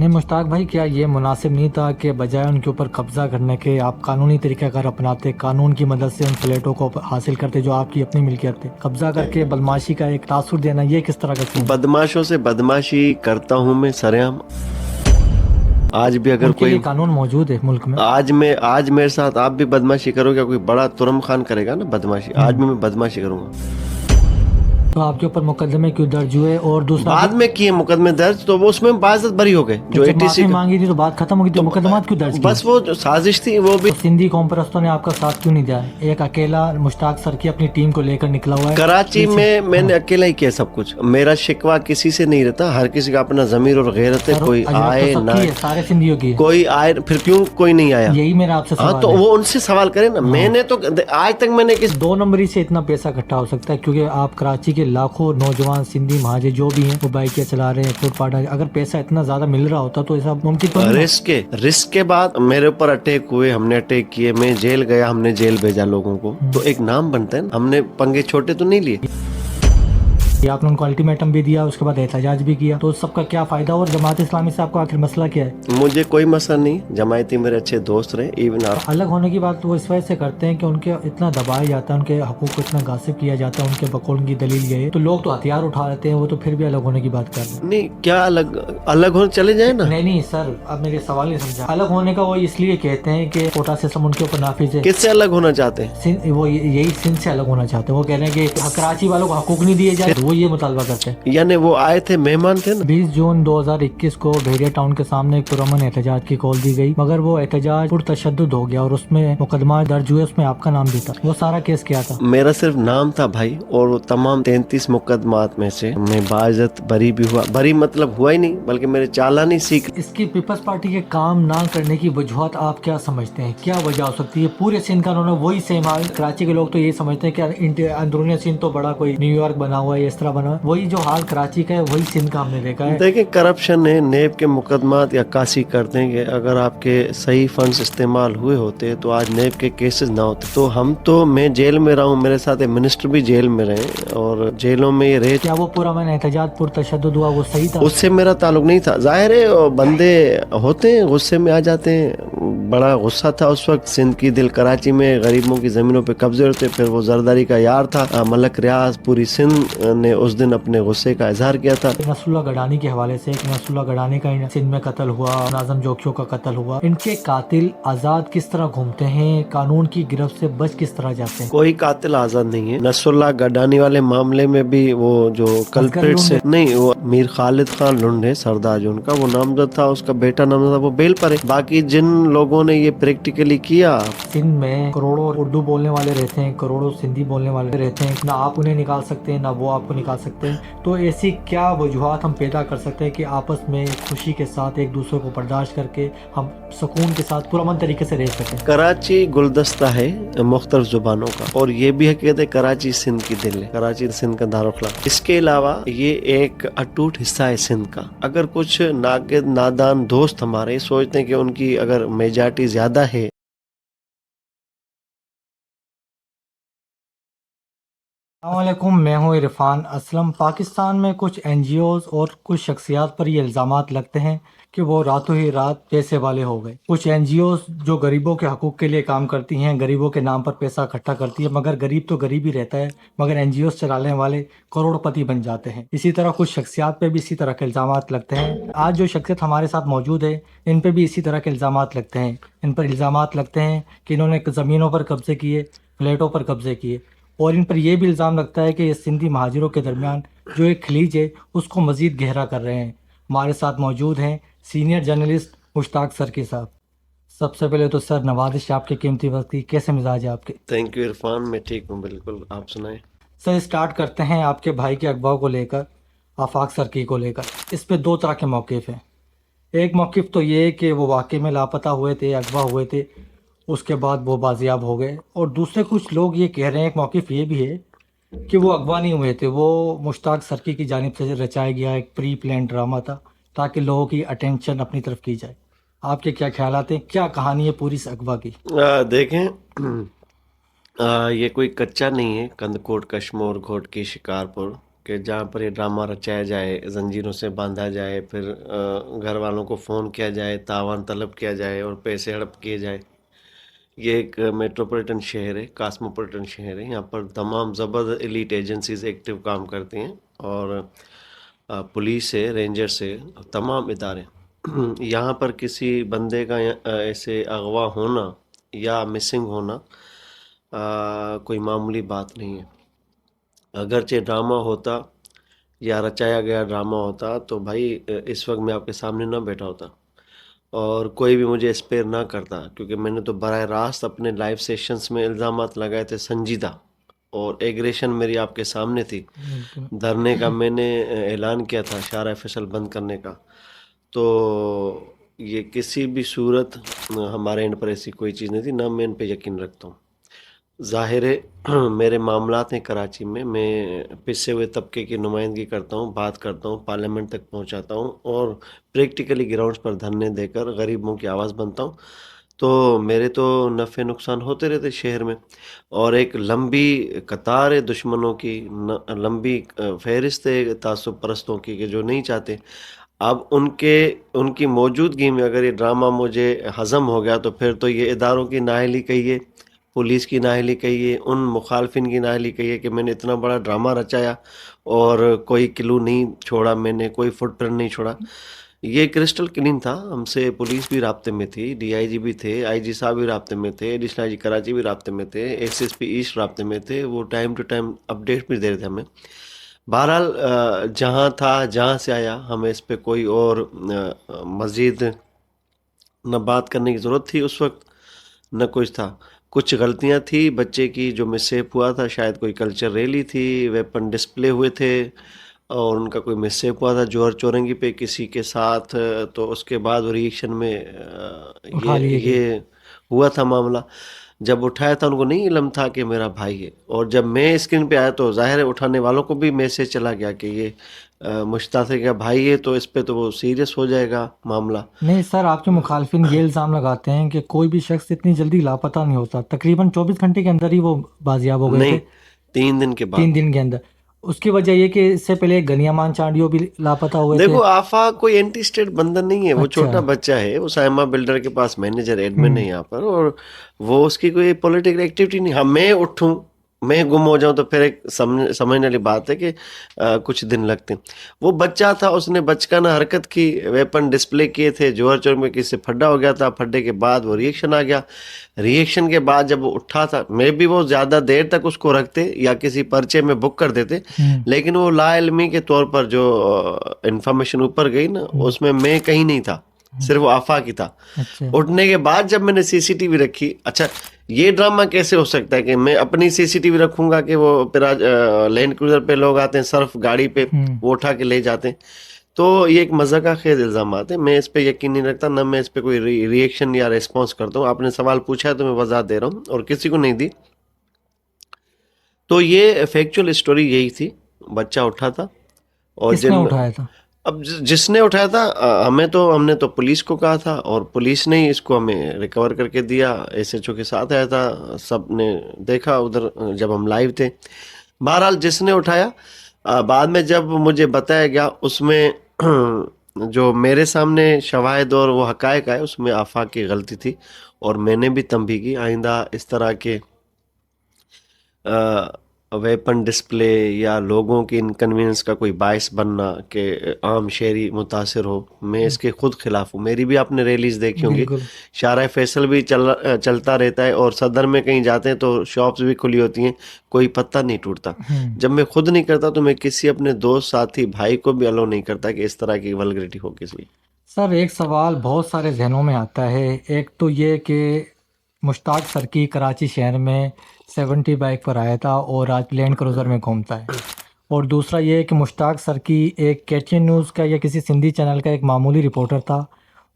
नहीं मुश्ताक भाई, क्या ये मुनासिब नहीं था कि बजाय उनके ऊपर कब्जा करने के आप कानूनी तरीक़ाकार अपनाते, कानून की मदद से उन फ्लैटों को हासिल करते जो आपकी अपनी मिल्कियत थे, कब्जा करके बदमाशी का एक तासुर देना, ये किस तरह का सीन है? बदमाशों से बदमाशी करता हूँ मैं सरेआम। आज भी अगर उनके कोई लिए कानून मौजूद है मुल्क में। आज मेरे साथ आप भी बदमाशी करोगे, कोई बड़ा तुरम खान करेगा ना बदमाशी, आज भी मैं बदमाशी करूंगा। तो आपके ऊपर मुकदमे क्यों दर्ज हुए? और दूसरा बाद में किए मुकदमे दर्ज, तो वो उसमें बाइज्जत बरी हो गए तो जो जब एटीसी माफी का। मांगी थी तो बात खत्म हो गई थी, तो मुकदमात क्यों दर्ज किए? बस वो जो साजिश थी वो भी। तो सिंधी कौम परस्तों ने आपका साथ क्यों नहीं दिया? एक अकेला मुश्ताक सर की अपनी टीम को लेकर निकला हुआ है कराची पीछे। में मैंने अकेला ही किया सब कुछ, मेरा शिकवा किसी से नहीं रहता, हर किसी का अपना जमीर और गैरत है, सर, कोई अजरक आए तो ना सबकी है, सारे सिंधियों की है। कोई आए, फिर क्यों कोई नहीं आया? यही मेरा आपसे हाँ सवाल तो है। वो उनसे सवाल करें ना, मैंने तो आज तक मैंने किस दो नंबरी से इतना पैसा इकट्ठा हो सकता है क्योंकि आप कराची के लाखों नौजवान सिंधी महाजे जो भी हैं वो बाइकें चला रहे हैं, फुटपाथ, अगर पैसा इतना ज्यादा मिल रहा होता तो ऐसा मुमकिन तो नहीं है। रिस्क के बाद मेरे ऊपर अटैक हुए, हमने अटैक किए, मैं जेल गया, हमने जेल भेजा लोगों को, तो एक नाम बनता है ना, हमने पंगे छोटे तो नहीं लिए। ये आपने उनको अल्टीमेटम भी दिया, उसके बाद एहतजाज भी किया, तो सबका क्या फायदा? और जमात इस्लामी से आपको आखिर मसला क्या है? मुझे कोई मसला नहीं, जमायती मेरे अच्छे दोस्त रहे, इवन आप। अलग होने की बात वो इस वजह से करते हैं कि उनके इतना दबाया जाता है, उनके हकूक को इतना गासिब किया जाता है, उनके बकौल की दलील ये है, तो लोग तो हथियार उठा लेते हैं, वो तो फिर भी अलग होने की बात कर रहे हैं। नहीं, क्या अलग अलग होने चले जाए ना। नहीं सर, अब मेरे सवाल नहीं समझा। अलग होने का वो इसलिए कहते हैं कि कोटा सिस्टम उनके ऊपर नाफिज है। किससे अलग होना चाहते हैं? वो यही सिंध से अलग होना चाहते हैं। वो कह रहे हैं कि कराची वालों को हकूक नहीं दिए जाए, वो ये मुतालबा करते हैं। यानी वो आए थे, मेहमान थे ना। 20 जून 2021 को भेड़िया टाउन के सामने एक पुरअमन एहतजाज की कॉल दी गई, मगर वो एहतजाज पुरतशद्दुद हो गया और उसमें मुकदमा दर्ज हुए, उसमें आपका नाम भी था। वो सारा केस क्या था? मेरा सिर्फ नाम था भाई, और वो तमाम 33 मुकदमात में से मैं बाइज्जत बरी भी हुआ। बरी मतलब हुआ ही नहीं, बल्कि मेरे चालानी सीख। इसकी पीपल्स पार्टी के काम ना करने की वजूहत आप क्या समझते हैं? क्या वजह हो सकती है? पूरे सिंध का उन्होंने वही सेम हाल। कराची के लोग तो ये समझते हैं कि अंदरूनी सिंध तो बड़ा कोई न्यूयॉर्क बना हुआ है, इस तरह बना हुआ है। वही जो हाल कराची का है वही सिंध का हमने देखा है। देखिए, करप्शन है, नेब के मुकदमात या कासी करते हैं कि अगर आपके सही फंड्स इस्तेमाल हुए होते तो आज नेब के केसेस ना होते। तो मैं जेल में रहा हूँ, मेरे साथ मिनिस्टर भी जेल में रहे, और जेलों में ये रहे। क्या वो पूरा मैंने एहतजाज पुरतशद्दुद हुआ वो सही था? उससे मेरा ताल्लुक नहीं था। जाहिर है बंदे होते हैं, गुस्से में आ जाते हैं। बड़ा गुस्सा था उस वक्त, सिंध की दिल कराची में गरीबों की जमीनों पे कब्जे होते। फिर वो जरदारी का यार था मलक रियाज, पूरी सिंध ने उस दिन अपने गुस्से का इजहार किया था। नसरुल्लाह गडानी के हवाले से, नसरुल्लाह गडानी का सिंध में कत्ल हुआ, नाज़म जोखियों का कत्ल हुआ, इनके कातिल आजाद किस तरह घूमते हैं, कानून की गिरफ्त से बच किस तरह जाते हैं? कोई कातिल आजाद नहीं है। नसरुल्लाह गडानी वाले मामले में भी वो जो कल्प्रिट से नहीं, वो मीर खालिद खान लुंड है, सरदार उनका वो नामजद था, उसका बेटा नामजद था, वो बेल पर है। बाकी जिन लोगों ने ये प्रैक्टिकली किया, सिंध में करोड़ों उर्दू बोलने वाले रहते हैं, करोड़ों सिंधी बोलने वाले रहते हैं, ना आप उन्हें निकाल सकते हैं ना वो आपको निकाल सकते हैं। तो ऐसी क्या वजूहत हम पैदा कर सकते हैं कि आपस में खुशी के साथ एक दूसरे को बर्दाश्त करके हम सुकून के साथ पुरअमन तरीके से रह सकें? कराची गुलदस्ता है मुख्तलिफ जुबानों का, और ये भी हकीकत है कराची सिंध की दिल है, कराची सिंध का दारुखला। इसके अलावा ये एक अटूट हिस्सा है सिंध का। अगर कुछ नाकिद नादान दोस्त हमारे सोचते हैं कि उनकी अगर मेजॉरिटी ज्यादा है। अस्सलामुअलैकुम, मैं हूँ इरफान असलम। पाकिस्तान में कुछ एनजीओज और कुछ शख्सियात पर ये इल्ज़ामात लगते हैं कि वो रातों ही रात पैसे वाले हो गए। कुछ एनजीओज जो गरीबों के हकूक़ के लिए काम करती हैं, गरीबों के नाम पर पैसा इकट्ठा करती है, मगर गरीब तो गरीब ही रहता है, मगर एनजीओज चलाने वाले करोड़पति बन जाते हैं। इसी तरह कुछ शख्सियात पे भी इसी तरह के इल्ज़ामात लगते हैं। आज जो शख्सियत हमारे साथ मौजूद है, इन पर भी इसी तरह के इल्ज़ामात लगते हैं। इन पर इल्ज़ामात लगते हैं कि इन्होंने ज़मीनों पर कब्जे किए, फ्लैटों पर कब्जे किए, और इन पर यह भी इल्ज़ाम लगता है कि ये सिंधी महाजिरों के दरमियान जो एक खलीज है उसको मज़ीद गहरा कर रहे हैं। हमारे साथ मौजूद हैं सीनियर जर्नलिस्ट मुश्ताक सरकी साहब। सबसे पहले तो सर, नवाजिश आपके कीमती वक्त की, कैसे मिजाज है आपके? थैंक यू इरफान, मैं ठीक हूँ बिल्कुल, आप सुनाए। सर, स्टार्ट करते हैं आपके भाई के अगवा को लेकर, आफाक सरकी को लेकर। इस पे दो तरह के मौक़िफ़ हैं। एक मौक़िफ़ तो ये है कि वो वाकई में लापता हुए थे, अगवा हुए थे, उसके बाद वो बाजियाब हो गए। और दूसरे कुछ लोग ये कह रहे हैं, एक मौक़िफ़ ये भी है कि वो अगवा नहीं हुए थे, वो मुश्ताक सरकी की जानिब से रचाया गया एक प्री प्लान ड्रामा था ताकि लोगों की अटेंशन अपनी तरफ की जाए। आपके क्या ख्यालात हैं? क्या कहानी है पूरी इस अगवा की? देखें, ये कोई कच्चा नहीं है, कंदकोट कश्मोर घोट की शिकारपुर। कि जहाँ पर ये ड्रामा रचाया जाए, जंजीरों से बांधा जाए, फिर घर वालों को फ़ोन किया जाए, तावान तलब किया जाए और पैसे हड़प किए जाए। ये एक मेट्रोपॉलिटन शहर है, कॉस्मोपॉलिटन शहर है। यहाँ पर तमाम ज़बरदस्त एलीट एजेंसीज एक्टिव काम करती हैं और पुलिस है, रेंजर्स है, तमाम इदारे। यहाँ पर किसी बंदे का ऐसे अगवा होना या मिसिंग होना कोई मामूली बात नहीं है। अगरचे ड्रामा होता या रचाया गया ड्रामा होता तो भाई इस वक्त मैं आपके सामने ना बैठा होता और कोई भी मुझे स्पेयर ना करता, क्योंकि मैंने तो बराह रास्त अपने लाइव सेशंस में इल्ज़ामात लगाए थे संजीदा, और एग्रेशन मेरी आपके सामने थी। बिल्कुल। धरने का मैंने ऐलान किया था, शारा फैसल बंद करने का। तो ये किसी भी सूरत हमारे एंड पर ऐसी कोई चीज़ नहीं थी, ना मैं इन पे यकीन रखता हूँ। ज़ाहिर है मेरे मामलात हैं कराची में, मैं पिसे हुए तबके की नुमाइंदगी करता हूँ, बात करता हूँ, पार्लियामेंट तक पहुँचाता हूँ और प्रैक्टिकली ग्राउंड्स पर धरने देकर गरीबों की आवाज़ बनता हूँ। तो मेरे तो नफ़े नुकसान होते रहते शहर में, और एक लंबी कतार है दुश्मनों की, लंबी फहरिस्त है तासुब परस्तों की, कि जो नहीं चाहते। अब उनकी मौजूदगी में अगर ये ड्रामा मुझे हज़म हो गया तो फिर तो ये इदारों की नाअहली कहिए, पुलिस की नाअहली कहिए, उन मुखालफिन की नाअहली कहिए कि मैंने इतना बड़ा ड्रामा रचाया और कोई क्लू नहीं छोड़ा, मैंने कोई फुटप्रिंट नहीं छोड़ा। ये क्रिस्टल क्लीन था। हमसे पुलिस भी राब्ते में थी, डीआईजी भी थे, आईजी साहब भी राब्ते में थे, एडिशनल आईजी कराची भी राब्ते में थे, एसएसपी ईस्ट राब्ते में थे। वो टाइम टू टाइम अपडेट भी दे रहे थे हमें। बहरहाल जहाँ था, जहाँ से आया, हमें इस पे कोई और मज़ीद न बात करने की ज़रूरत थी उस वक्त, न कुछ था। कुछ गलतियाँ थी बच्चे की जो मिससेप हुआ था, शायद कोई कल्चर रैली थी, वेपन डिस्प्ले हुए थे और उनका कोई मिससेप हुआ था जोहर चौरंगी पे किसी के साथ, तो उसके बाद रिएक्शन में उठा लिए गए। ये हुआ था मामला। जब उठाया था उनको नहीं इल्म था कि मेरा भाई है, और जब मैं स्क्रीन पे आया तो ज़ाहिर है उठाने वालों को भी मैसेज चला गया कि ये मुश्ताक का भाई है, तो इस पे तो वो सीरियस हो जाएगा मामला। नहीं सर, आपके मुखालफिन ये इल्ज़ाम लगाते हैं कि कोई भी शख्स इतनी जल्दी लापता नहीं होता। तकरीबन 24 घंटे के अंदर ही वो बाजियाब हो गए नहीं, थे, 3 दिन के 3 बाद। दिन के अंदर। उसकी वजह ये कि इससे पहले गनियामान चांडियो भी लापता हुए थे। देखो, आफा कोई एंटी स्टेट बंदर नहीं है, वो अच्छा। छोटा बच्चा है, वो साइमा बिल्डर के पास मैनेजर एडमिन है हम्म। यहाँ पर, और वो उसकी कोई पॉलिटिकल एक्टिविटी नहीं। हाँ, मैं उठूं, मैं गुम हो जाऊं तो फिर एक समझने वाली बात है कि कुछ दिन लगते हैं। वो बच्चा था, उसने बचकाना हरकत की, वेपन डिस्प्ले किए थे, जोहर चौक में किसी से फड्डा हो गया था, फड्डे के बाद वो रिएक्शन आ गया। रिएक्शन के बाद जब वो उठा था, मे भी वो ज़्यादा देर तक उसको रखते या किसी पर्चे में बुक कर देते, हम्म। लेकिन वो लाइल्मी के तौर पर जो इंफॉर्मेशन ऊपर गई ना, उसमें मैं कहीं नहीं था, सिर्फ वो आफा की था। अच्छा। उठने के बाद जब मैंने सीसीटीवी रखी, अच्छा ये ड्रामा कैसे हो सकता है कि मैं अपनी सीसीटीवी रखूंगा कि वो लैंड क्रूजर पे लोग आते हैं, सर्फ गाड़ी पे वो उठा के ले जाते हैं। तो ये एक मज़ा का खेज इल्ज़ाम है, मैं इस पे यकीन नहीं रखता, ना मैं इस पे कोई रिएक्शन या रिस्पॉन्स करता हूँ। आपने सवाल पूछा है तो मैं वजाहत दे रहा हूँ, और किसी को नहीं दी। तो ये फैक्चुअल स्टोरी यही थी, बच्चा उठा था। और किसने उठाया था? अब जिसने उठाया था, हमने तो पुलिस को कहा था और पुलिस ने ही इसको हमें रिकवर करके दिया। एसएचओ के साथ आया था, सब ने देखा उधर जब हम लाइव थे। बहरहाल जिसने उठाया, बाद में जब मुझे बताया गया, उसमें जो मेरे सामने शवाहिद और वो हकायक आए, उसमें आफाक की गलती थी और मैंने भी तंबीह की आइंदा इस तरह के वेपन डिस्प्ले या लोगों की इनकन्वीनियंस का कोई बायस बनना कि आम शहरी मुतासिर हो, मैं इसके खुद खिलाफ हूँ। मेरी भी आपने रैलीज देखी होंगी, बिल्कुल। शारा फैसल भी चलता रहता है, और सदर में कहीं जाते हैं तो शॉप्स भी खुली होती हैं, कोई पत्ता नहीं टूटता। जब मैं खुद नहीं करता तो मैं किसी अपने दोस्त, साथी, भाई को भी अलो नहीं करता कि इस तरह की वल्गरिटी हो किसी। सर एक सवाल बहुत सारे जहनों में आता है। एक तो ये कि मुश्ताक सर की कराची शहर में 70 बाइक पर आया था और आज लैंड क्रूज़र में घूमता है। और दूसरा ये कि मुश्ताक सर की एक केटीएन न्यूज़ का या किसी सिंधी चैनल का एक मामूली रिपोर्टर था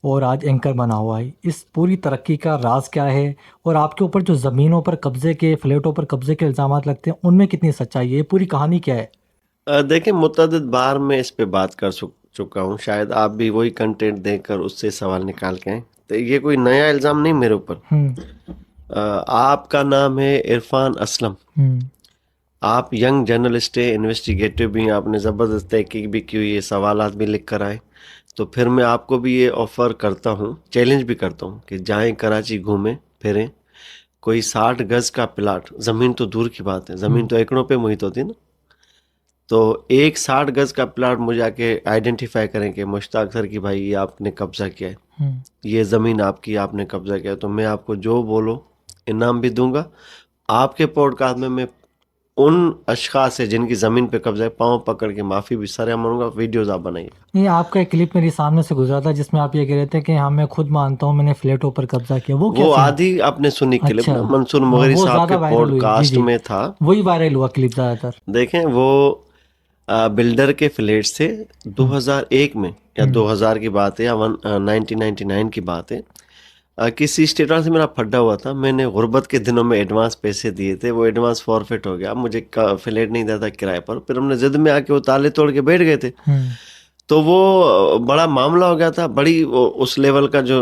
और आज एंकर बना हुआ है। इस पूरी तरक्की का राज क्या है? और आपके ऊपर जो ज़मीनों पर कब्ज़े के, फ्लैटों पर कब्ज़े के इल्ज़ाम लगते हैं, उनमें कितनी सच्चाई है? ये पूरी कहानी क्या है? देखिए, मुतअद्दिद बार मैं इस पे बात कर चुका हूँ, शायद आप भी वही कंटेंट देखकर उससे सवाल निकाल के आए। तो ये कोई नया इल्ज़ाम नहीं मेरे ऊपर। आपका नाम है इरफान असलम, हम्म। आप यंग जर्नलिस्ट है, इन्वेस्टिगेटिव भी हैं, आपने ज़बरदस्त तहकीक भी की हुई है, सवालात भी लिख कर आए, तो फिर मैं आपको भी ये ऑफ़र करता हूँ, चैलेंज भी करता हूँ कि जाएं कराची, घूमें फिरें, कोई 60 गज का प्लाट, ज़मीन तो दूर की बात है, ज़मीन तो एकड़ों पे मुहित होती है ना, तो एक 60 गज का प्लाट मुझे आके आइडेंटिफाई करें कि मुश्ताक सर की भाई ये आपने कब्जा किया है, ये ज़मीन आपकी, आपने कब्जा किया है, तो मैं आपको जो बोलो इनाम भी दूंगा। आपके पॉडकास्ट में मैं उन अशखास से जिनकी ज़मीन पे कब्जा है, पाँव पकड़ के माफ़ी भी सर मानूंगा, वीडियोज़ आप बनाइए। नहीं, आपका एक क्लिप मेरे सामने से गुजरा था जिसमें आप ये कह रहे थे कि हाँ मैं खुद मानता हूँ मैंने फ्लैटों पर कब्जा किया, वो क्या वो सीन? आधी आपने सुनी क्लिप अच्छा, ना, मंसूर हाँ मुगरी वो साहब के ज़्यादा वायरल हुई, जी पॉडकास्ट जी, में था। वही वायरल हुआ क्लिप ज़्यादातर। देखें वो बिल्डर के फ्लैट्स थे 2001 में या 2000 की बात है या 1999 की बात है। किसी स्टेट से मेरा फड्डा हुआ था, मैंने गुर्बत के दिनों में एडवांस पैसे दिए थे, वो एडवांस फॉरफिट हो गया, मुझे फ्लैट नहीं दिया था किराए पर, फिर हमने जिद में आके वो ताले तोड़ के बैठ गए थे, तो वो बड़ा मामला हो गया था, बड़ी उस लेवल का जो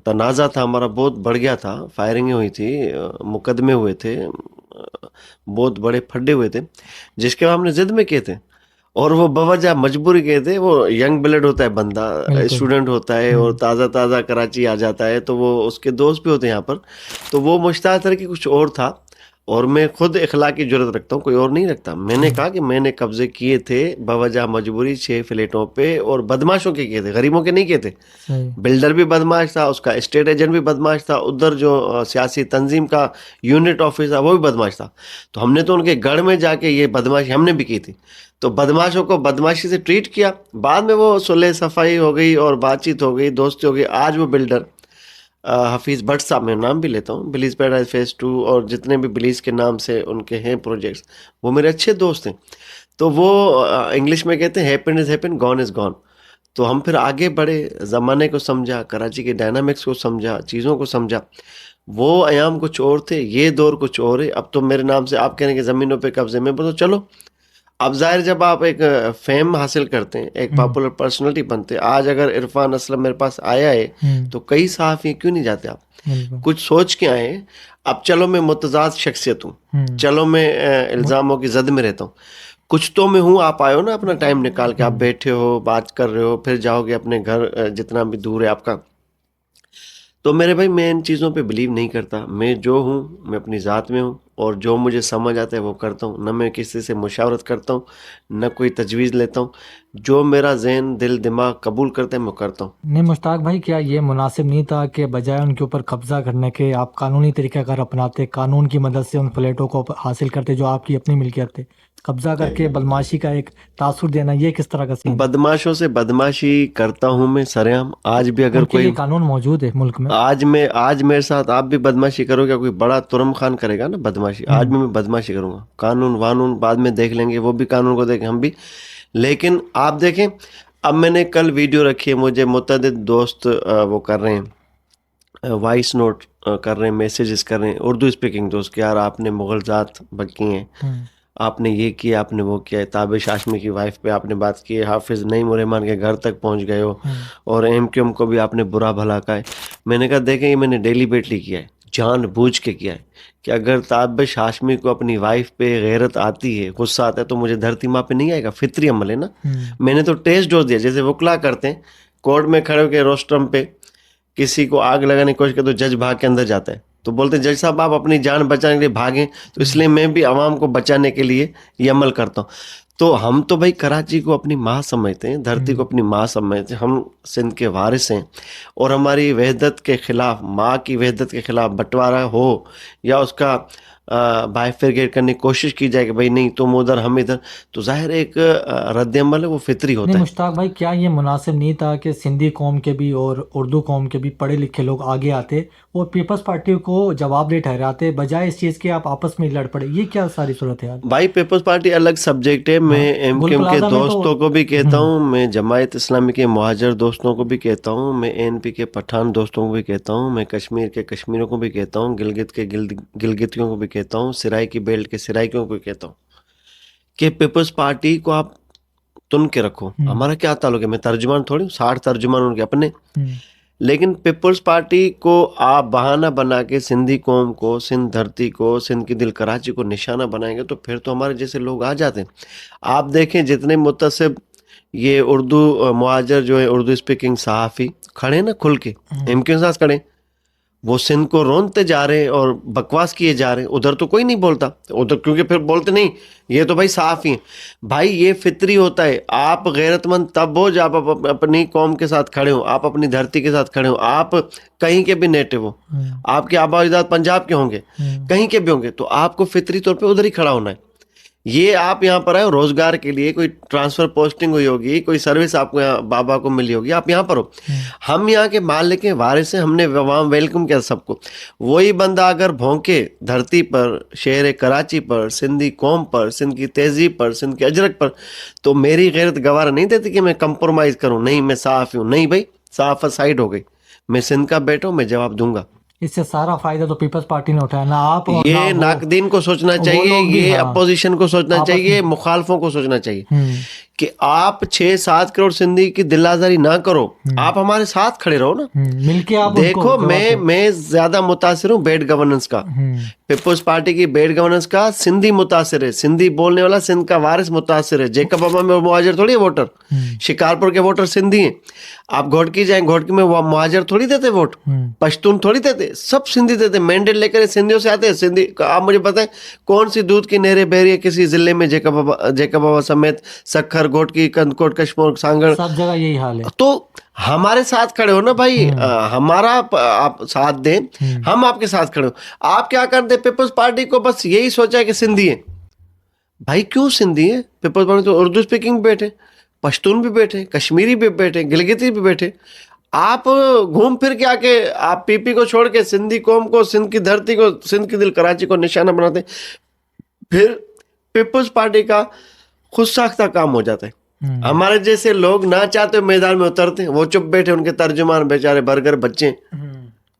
तनाज़ा था हमारा बहुत बढ़ गया था, फायरिंगें हुई थी, मुकदमे हुए थे, बहुत बड़े फड्डे हुए थे, जिसके बाद हमने जिद में किए थे, और वो बवजह मजबूरी किए थे। वो यंग ब्लड होता है बंदा, बिल्कुल। स्टूडेंट होता है और ताज़ा ताज़ा कराची आ जाता है, तो वो उसके दोस्त भी होते हैं यहाँ पर, तो वो मुश्ताक सर की कुछ और था, और मैं खुद इखलाकी जुर्रत रखता हूँ, कोई और नहीं रखता। मैंने कहा कि मैंने कब्जे किए थे बवजह मजबूरी 6 फ्लैटों पे, और बदमाशों के किए थे, गरीबों के नहीं किए थे। सही। बिल्डर भी बदमाश था, उसका स्टेट एजेंट भी बदमाश था, उधर जो सियासी तंजीम का यूनिट ऑफिस था वो भी बदमाश था, तो हमने तो उनके गढ़ में जाके ये बदमाशी हमने भी की थी, तो बदमाशों को बदमाशी से ट्रीट किया। बाद में वो सुलह सफाई हो गई और बातचीत हो गई, दोस्ती हो गई। आज वो बिल्डर हफीज़ भट्ट साहब, मैं नाम भी लेता हूँ, बिलीज पैराडाइज फेज 2 और जितने भी बिलीज के नाम से उनके हैं प्रोजेक्ट्स, वो मेरे अच्छे दोस्त हैं। तो वो इंग्लिश में कहते हैं happen is happen, gone is gone. तो हम फिर आगे बढ़े, ज़माने को समझा, कराची के डायनामिक्स को समझा, चीज़ों को समझा। वो अयाम कुछ और थे, ये दौर कुछ और है। अब तो मेरे नाम से आप कह रहे हैं कि ज़मीनों पे कब्जे में, बोलो चलो। अब जाहिर जब आप एक फेम हासिल करते हैं, एक पॉपुलर पर्सनालिटी बनते हैं, आज अगर इरफान असलम मेरे पास आया है तो कई सहाफ़ी क्यों नहीं जाते आप? बिल्कुल। कुछ सोच के आए। अब चलो मैं मुतज़ाद शख्सियत हूँ, चलो मैं इल्ज़ामों की जद में रहता हूँ, कुछ तो मैं हूँ। आप आए हो ना अपना टाइम निकाल के, आप बैठे हो, बात कर रहे हो, फिर जाओगे अपने घर, जितना भी दूर है आपका। तो मेरे भाई, मैं इन चीज़ों पे बिलीव नहीं करता। मैं जो हूँ, मैं अपनी ज़ात में हूँ, और जो मुझे समझ आता है वो करता हूँ। न मैं किसी से मुशावरत करता हूँ, न कोई तजवीज़ लेता हूँ। जो मेरा जहन दिल दिमाग कबूल करता है मैं करता हूँ। नहीं मुश्ताक भाई, क्या ये मुनासिब नहीं था कि बजाय उनके ऊपर कब्जा करने के आप कानूनी तरीक़ाकार अपनाते, कानून की मदद से उन फ्लैटों को हासिल करते जो आपकी अपनी मिल्कियत थे? कब्जा करके बदमाशी का एक तासुर देना, ये किस तरह का सीन है? बदमाशों से बदमाशी करता हूँ मैं सरेआम। आज भी अगर उनके कोई, लिए कानून मौजूद है मुल्क में। आज मेरे साथ आप भी बदमाशी करोगे, कोई बड़ा तुरम खान करेगा ना बदमाशी, आज भी मैं बदमाशी करूंगा। कानून वानून बाद में देख लेंगे, वो भी कानून को देखें हम भी। लेकिन आप देखें, अब मैंने कल वीडियो रखी है, मुझे मुतअद्दिद दोस्त वो कर रहे हैं, वॉइस नोट कर रहे हैं, मैसेजेस कर रहे हैं, उर्दू स्पीकिंग दोस्त, कि यार आपने मुगल ज़ात बकी हैं, आपने ये किया, आपने वो किया है, ताबिश हाशमी की वाइफ पे आपने बात की है, हाफिज़ नईम रहमान के घर तक पहुंच गए हो, और एमक्यूएम को भी आपने बुरा भला कहा है। मैंने कहा देखें, ये मैंने डेलीबरेटली किया है, जानबूझ के किया है, कि अगर ताबिश हाशमी को अपनी वाइफ पे गैरत आती है, गुस्सा आता है, तो मुझे धरती माँ पे नहीं आएगा? फितरी अमल है ना। मैंने तो टेस्ट डोज दिया, जैसे वकला करते हैं, कोर्ट में खड़े होकर रोस्ट्रम पे किसी को आग लगाने की कोशिश करे तो जज भाग के अंदर जाता है, तो बोलते हैं जज साहब आप अपनी जान बचाने के लिए भागें, तो इसलिए मैं भी आवाम को बचाने के लिए ये अमल करता हूँ। तो हम तो भाई कराची को अपनी माँ समझते हैं, धरती को अपनी माँ समझते हैं, हम सिंध के वारिस हैं, और हमारी वहदत के ख़िलाफ़, माँ की वहदत के ख़िलाफ़ बंटवारा हो या उसका बाइफरकेट करने की कोशिश की जाए कि भाई नहीं तुम उधर हम इधर, तो जाहिर एक रद्द अमल है, वो फितरी नहीं होता है। मुश्ताक भाई, क्या ये मुनासिब नहीं था कि सिंधी कौम के भी और उर्दू कौम के भी पढ़े लिखे लोग आगे आते और पीपल्स पार्टी को जवाबदेह ठहराते, बजाय इस चीज़ के आप आपस में लड़ पड़े? ये क्या सारी सूरत है यार? भाई पीपल्स पार्टी अलग सब्जेक्ट है। मैं हाँ, गुल एमकेएम के प्लाजा में तो दोस्तों को भी कहता हूँ, मैं जमायत इस्लामी के मुहाजिर दोस्तों को भी कहता हूँ, मैं एनपी के पठान दोस्तों को भी कहता हूँ, मैं कश्मीर के कश्मीरियों को भी कहता हूँ, गिलगित के गिलगितियों को भी कहता हूँ, सिराई की बेल्ट के सिराइकियों को भी कहता हूँ कि पीपल्स पार्टी को आप चुन के रखो। हमारा क्या ताल्लुक है, मैं तर्जुमान थोड़ी हूँ, 60 तर्जुमान उनके अपने। लेकिन पीपल्स पार्टी को आप बहाना बना के सिंधी कौम को, सिंध धरती को, सिंध की दिल कराची को निशाना बनाएंगे तो फिर तो हमारे जैसे लोग आ जाते हैं। आप देखें जितने मुतसिब ये उर्दू मुहाजिर जो है, उर्दू स्पीकिंग सहाफ़ी खड़े ना खुल के, इनके साथ खड़े, वो सिंध को रोनते जा रहे हैं और बकवास किए जा रहे हैं। उधर तो कोई नहीं बोलता, उधर क्योंकि फिर बोलते नहीं ये तो भाई साफ ही है। भाई ये फितरी होता है। आप गैरतमंद तब हो जब आप अपनी कौम के साथ खड़े हो, आप अपनी धरती के साथ खड़े हो, आप कहीं के भी नेटिव हो, आपके आबा अजदाद पंजाब के होंगे, कहीं के भी होंगे, तो आपको फितरी तौर पे उधर ही खड़ा होना है। ये आप यहाँ पर आए हो रोजगार के लिए, कोई ट्रांसफर पोस्टिंग हुई होगी, कोई सर्विस आपको यहाँ बाबा को मिली होगी, आप यहाँ पर हो। हम यहाँ के मालिक हैं, वारिस हैं, हमने वहाँ वेलकम किया सबको। वही बंदा अगर भौंके धरती पर, शहर कराची पर, सिंधी कौम पर, सिंध की तहजीब पर, सिंध के अजरक पर, तो मेरी गैरत गवारा नहीं देती कि मैं कंप्रोमाइज करूँ। नहीं, मैं साफ हूँ। नहीं भाई, साफ साइड हो गई। मैं सिंध का बेटा हूँ, मैं जवाब दूंगा। इससे सारा फायदा तो पीपल्स पार्टी ने उठाया ना, आप और ना ये वो। नाकदीन को सोचना चाहिए, लोग भी, ये हाँ। अपोजिशन को सोचना आपस चाहिए, में। मुखालफों को सोचना चाहिए कि आप 6-7 करोड़ सिंधी की दिलाजारी ना करो, आप हमारे साथ खड़े रहो ना। मिलके आप उनको देखो जवाब दो। मैं ज्यादा मुतासिर हूँ बैड गवर्नेंस का, पीपल्स पार्टी की बैड गवर्नेंस का। सिंधी मुतासिर है, सिंधी बोलने वाला सिंध का वारिस मुतासिर है। जेकब बाबा में मुहाजिर थोड़ी है वोटर, शिकारपुर के वोटर सिंधी हैं। आप घोटकी जाए, घोटकी में वो मुहाजिर थोड़ी देते वोट, पश्तून थोड़ी देते, सब सिंधी देते। मैंडेट लेकर सिंधियों से आते हैं। सिंधी आप मुझे बताएं कौन सी दूध की नहरें बह रही है किसी जिले में, जेकब बाबा समेत, सखर, घोटकी, कंदकोट, कश्मीर, सांगड़, सब जगह यही हाल है। तो हमारे साथ खड़े हो ना भाई। हमारा आप साथ दें, हम आपके साथ खड़े हो। आप क्या करते, पीपल्स पार्टी को बस यही सोचा है कि सिंधी है। भाई क्यों सिंधी है? पीपल्स पार्टी तो उर्दू स्पीकिंग भी बैठे, पश्तून भी बैठे, कश्मीरी भी बैठे, गिलगिती भी बैठे। आप घूम फिर के आके आप पीपी को छोड़ के सिंधी कौम को, सिंध की धरती को, सिंध की दिल कराची को निशाना बनाते, फिर पीपल्स पार्टी का खुद साख्ता काम हो जाता है। हमारे जैसे लोग ना चाहते मैदान में उतरते हैं, वो चुप बैठे, उनके तर्जुमान बेचारे बर्गर बच्चे,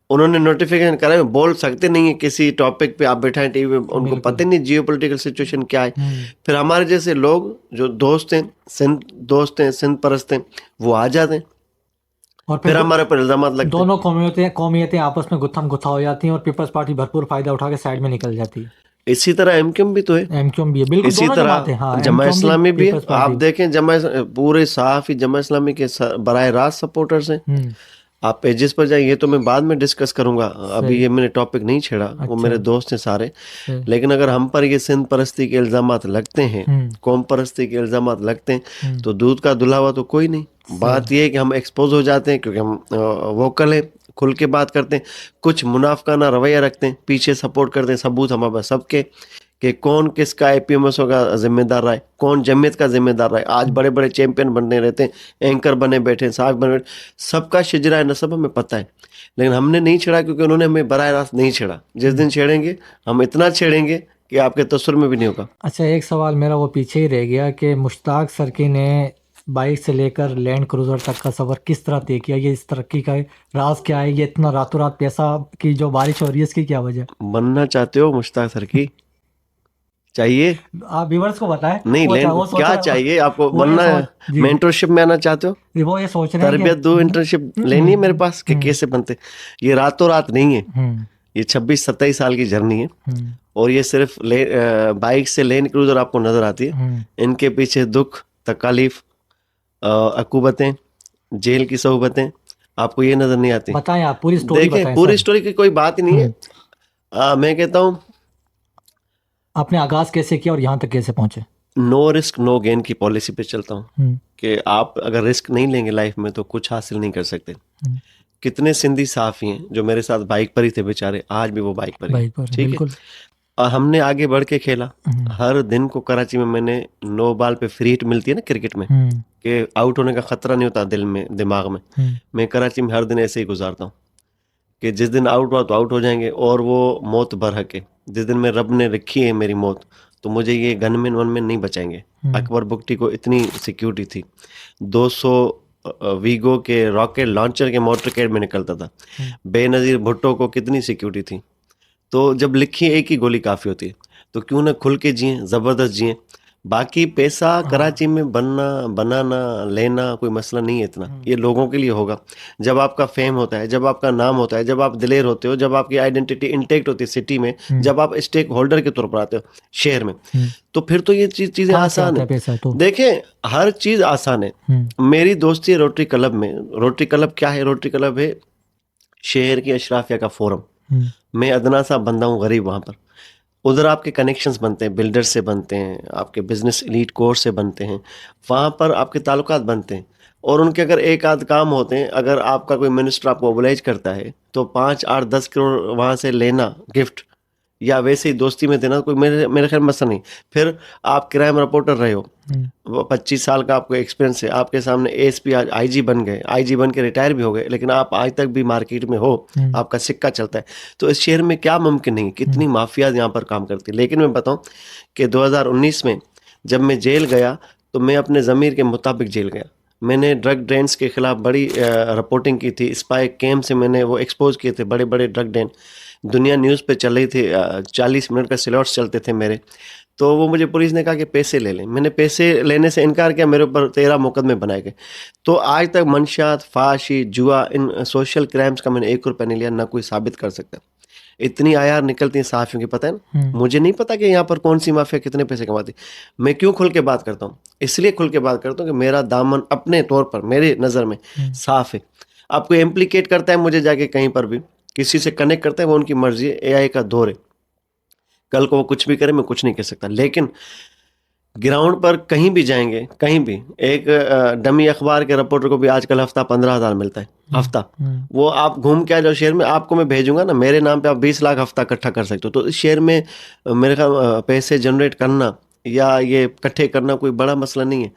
उन्होंने नोटिफिकेशन करा, बोल सकते नहीं है किसी टॉपिक पे। आप बैठे टीवी में, उनको पता नहीं जियो पोलिटिकल सिचुएशन क्या है। फिर हमारे जैसे लोग जो दोस्त हैं, सिंध परस्त हैं, वो आ जाते हैं और फिर हमारे पर इल्जाम लगते हैं। दोनों कौमियतें आपस में गुत्थम गुत्था हो जाती हैं और पीपल्स पार्टी भरपूर फायदा उठा के साइड में निकल जाती है। इसी तरह एमक्यूएम भी तो है, एमक्यूएम भी है, बिल्कुल इसी दोनों तरह जमातें, हाँ, जमा एमक्यूएम इस्लामी भी है। पीपल्स पार्टी आप देखें पूरे साफ ही जमा इस्लामी के बराह रास्त सपोर्टर्स हैं। आप पेजेस पर जाइए, ये तो मैं बाद में डिस्कस करूंगा, अभी ये मैंने टॉपिक नहीं छेड़ा। वो मेरे दोस्त हैं सारे। लेकिन अगर हम पर ये सिंध परस्ती के इल्जामात लगते हैं, कौम परस्ती के इल्जामात लगते हैं, तो दूध का दुल्हा हुआ तो कोई नहीं। बात ये है कि हम एक्सपोज हो जाते हैं क्योंकि हम वोकल हैं, खुल के बात करते हैं, कुछ मुनाफिकाना रवैया रखते हैं, पीछे सपोर्ट करते हैं। सबूत हमारे पास सबके कि कौन किसका APMSO का जिम्मेदार रहा है, कौन जमीयत का जिम्मेदार रहा है। आज बड़े बड़े चैंपियन बनने रहते हैं, एंकर बने बैठे हैं, साहब बने बैठे, सबका शिजरा नसब हमें पता है। लेकिन हमने नहीं छेड़ा क्योंकि उन्होंने हमें बराह रास्त नहीं छेड़ा। जिस दिन छेड़ेंगे हम इतना छेड़ेंगे कि आपके तस्वर में भी नहीं होगा। अच्छा, एक सवाल मेरा वो पीछे ही रह गया कि मुश्ताक सरकी ने बाइक से लेकर लैंड क्रूजर तक का सफर किस तरह तय किया? ये इस तरक्की का राज क्या है? ये इतना रातों रात पैसा की जो बारिश हो रही है, इसकी क्या वजह? बनना चाहते हो मुश्ताक सरकी? चाहिए? आप व्यूअर्स को बताएं। नहीं, क्या चाहिए आपको? बनना है? मेंटरशिप में आना चाहते हो? वो ये सोच रहे हैं तरबियत दो, इंटर्नशिप लेनी है मेरे पास कि कैसे बनते। ये रातों रात नहीं है, ये 26-27 साल की जर्नी है। और ये सिर्फ बाइक से लैंड क्रूजर आपको नजर आती है, इनके पीछे दुख, तकालीफ, अकूबतें, जेल की सोहबतें आपको ये नजर नहीं आती। बताएं, आप पूरी स्टोरी देखें, बताएं। पूरी स्टोरी की कोई बात ही नहीं है। मैं कहता हूँ आपने आगाज कैसे किया और यहाँ तक कैसे पहुंचे? नो रिस्क नो गेन की पॉलिसी पे चलता हूँ कि आप अगर रिस्क नहीं लेंगे लाइफ में तो कुछ हासिल नहीं कर सकते। कितने सिंधी साफी हैं जो मेरे साथ बाइक पर ही थे बेचारे, आज भी वो बाइक पर ही, ठीक है। और हमने आगे बढ़ के खेला। हर दिन को कराची में मैंने 9 बॉल पे फ्री हिट मिलती है ना क्रिकेट में, कि आउट होने का खतरा नहीं होता दिल में, दिमाग में। मैं कराची में हर दिन ऐसे ही गुजारता हूँ कि जिस दिन आउट हुआ तो आउट हो जाएंगे और वो मौत बरहक है। जिस दिन में रब ने रखी है मेरी मौत, तो मुझे ये गनमैन वनमैन नहीं बचाएंगे। अकबर बुगटी को इतनी सिक्योरिटी थी, 200 वीगो के रॉकेट लॉन्चर के मोटर कैड में निकलता था। बेनजीर भुट्टो को कितनी सिक्योरिटी थी। तो जब लिखी एक ही गोली काफ़ी होती है, तो क्यों ना खुल के जिए, ज़बरदस्त जिए। बाकी पैसा कराची में बनना बनाना लेना कोई मसला नहीं है इतना, ये लोगों के लिए होगा। जब आपका फेम होता है, जब आपका नाम होता है, जब आप दिलेर होते हो, जब आपकी आइडेंटिटी इंटेक्ट होती है सिटी में, जब आप स्टेक होल्डर के तौर पर आते हो शहर में, तो फिर तो ये चीजें कहाँ से आसान आता है। है पैसा तो? देखें, हर चीज आसान है। मेरी दोस्ती है रोटरी क्लब में। रोटरी क्लब क्या है? रोटरी क्लब है शहर की अशराफिया का फोरम। मैं अदना सा बंदा हूँ, गरीब, वहां पर उधर आपके कनेक्शंस बनते हैं, बिल्डर्स से बनते हैं, आपके बिजनेस एलीट कोर्स से बनते हैं, वहाँ पर आपके ताल्लुकात बनते हैं। और उनके अगर एक आध काम होते हैं, अगर आपका कोई मिनिस्टर आपको ओबलाइज करता है तो 5 8 10 करोड़ वहाँ से लेना गिफ्ट, या वैसे ही दोस्ती में देना, कोई मेरे ख्याल में मसला नहीं। फिर आप क्राइम रिपोर्टर रहे हो, 25 साल का आपको एक्सपीरियंस है, आपके सामने एएसपी आज आईजी बन गए, आईजी बन के रिटायर भी हो गए, लेकिन आप आज तक भी मार्केट में हो, आपका सिक्का चलता है। तो इस शहर में क्या मुमकिन नहीं, कितनी माफियाज यहाँ पर काम करती है। लेकिन मैं बताऊं कि 2019 में जब मैं जेल गया तो मैं अपने ज़मीर के मुताबिक जेल गया। मैंने ड्रग डेंस के खिलाफ बड़ी रिपोर्टिंग की थी, स्पाई कैम से मैंने वो एक्सपोज किए थे, बड़े बड़े ड्रग डेन दुनिया न्यूज़ पे चल रही थी, 40 मिनट का स्लॉट्स चलते थे मेरे। तो वो मुझे पुलिस ने कहा कि पैसे ले लें, मैंने पैसे लेने से इनकार किया, मेरे ऊपर 13 मुकदमे बनाए गए। तो आज तक मंशियात, फाशी, जुआ, इन सोशल क्राइम्स का मैंने 1 रुपया नहीं लिया, ना कोई साबित कर सकता। इतनी आयार निकलती है सहाफ़ियों की, पता है ना। मुझे नहीं पता कि यहाँ पर कौन सी माफिया कितने पैसे कमाती। मैं क्यों खुल के बात करता हूँ? इसलिए खुल के बात करता हूँ कि मेरा दामन अपने तौर पर मेरे नज़र में साफ है। आपको इम्प्लीकेट करता है मुझे जाके कहीं पर भी, किसी से कनेक्ट करता है, वो उनकी मर्जी है, एआई का दौर है, कल को वो कुछ भी करे, मैं कुछ नहीं कह सकता। लेकिन ग्राउंड पर कहीं भी जाएंगे, कहीं भी, एक डमी अखबार के रिपोर्टर को भी आजकल हफ्ता 15,000 मिलता है, हफ्ता। वो आप घूम के आ जाओ शहर में, आपको मैं भेजूंगा ना, मेरे नाम पे आप 20 लाख हफ्ता इकट्ठा कर सकते हो। तो इस शहर में मेरे ख्याल पैसे जनरेट करना या ये इकट्ठे करना कोई बड़ा मसला नहीं है।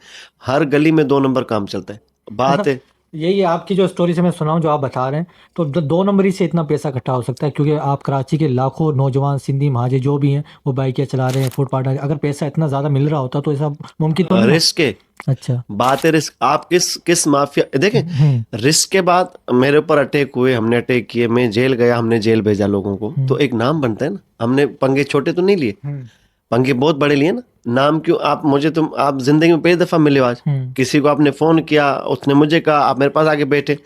हर गली में 2 नंबर काम चलता है। बात है यही है आपकी जो स्टोरी से मैं सुना हूँ, जो आप बता रहे हैं, तो 2 नंबरी से इतना पैसा इकट्ठा हो सकता है, क्योंकि आप कराची के लाखों नौजवान सिंधी महाजे जो भी हैं वो बाइकें चला रहे हैं, फुटपाथ, अगर पैसा इतना ज़्यादा मिल रहा होता तो ऐसा मुमकिन तो नहीं है। रिस्क है। अच्छा, बात है रिस्क। आप किस माफिया, देखें, रिस्क के बाद मेरे ऊपर अटैक हुए, हमने अटैक किए, मैं जेल गया, हमने जेल भेजा लोगों को, तो एक नाम बनता है ना। हमने पंगे छोटे तो नहीं लिए, पंगे बहुत बड़े लिए ना। नाम क्यों? आप जिंदगी में पहली दफा मिले हो आज, किसी को आपने फोन किया, उसने मुझे कहा, आप मेरे पास आके बैठे,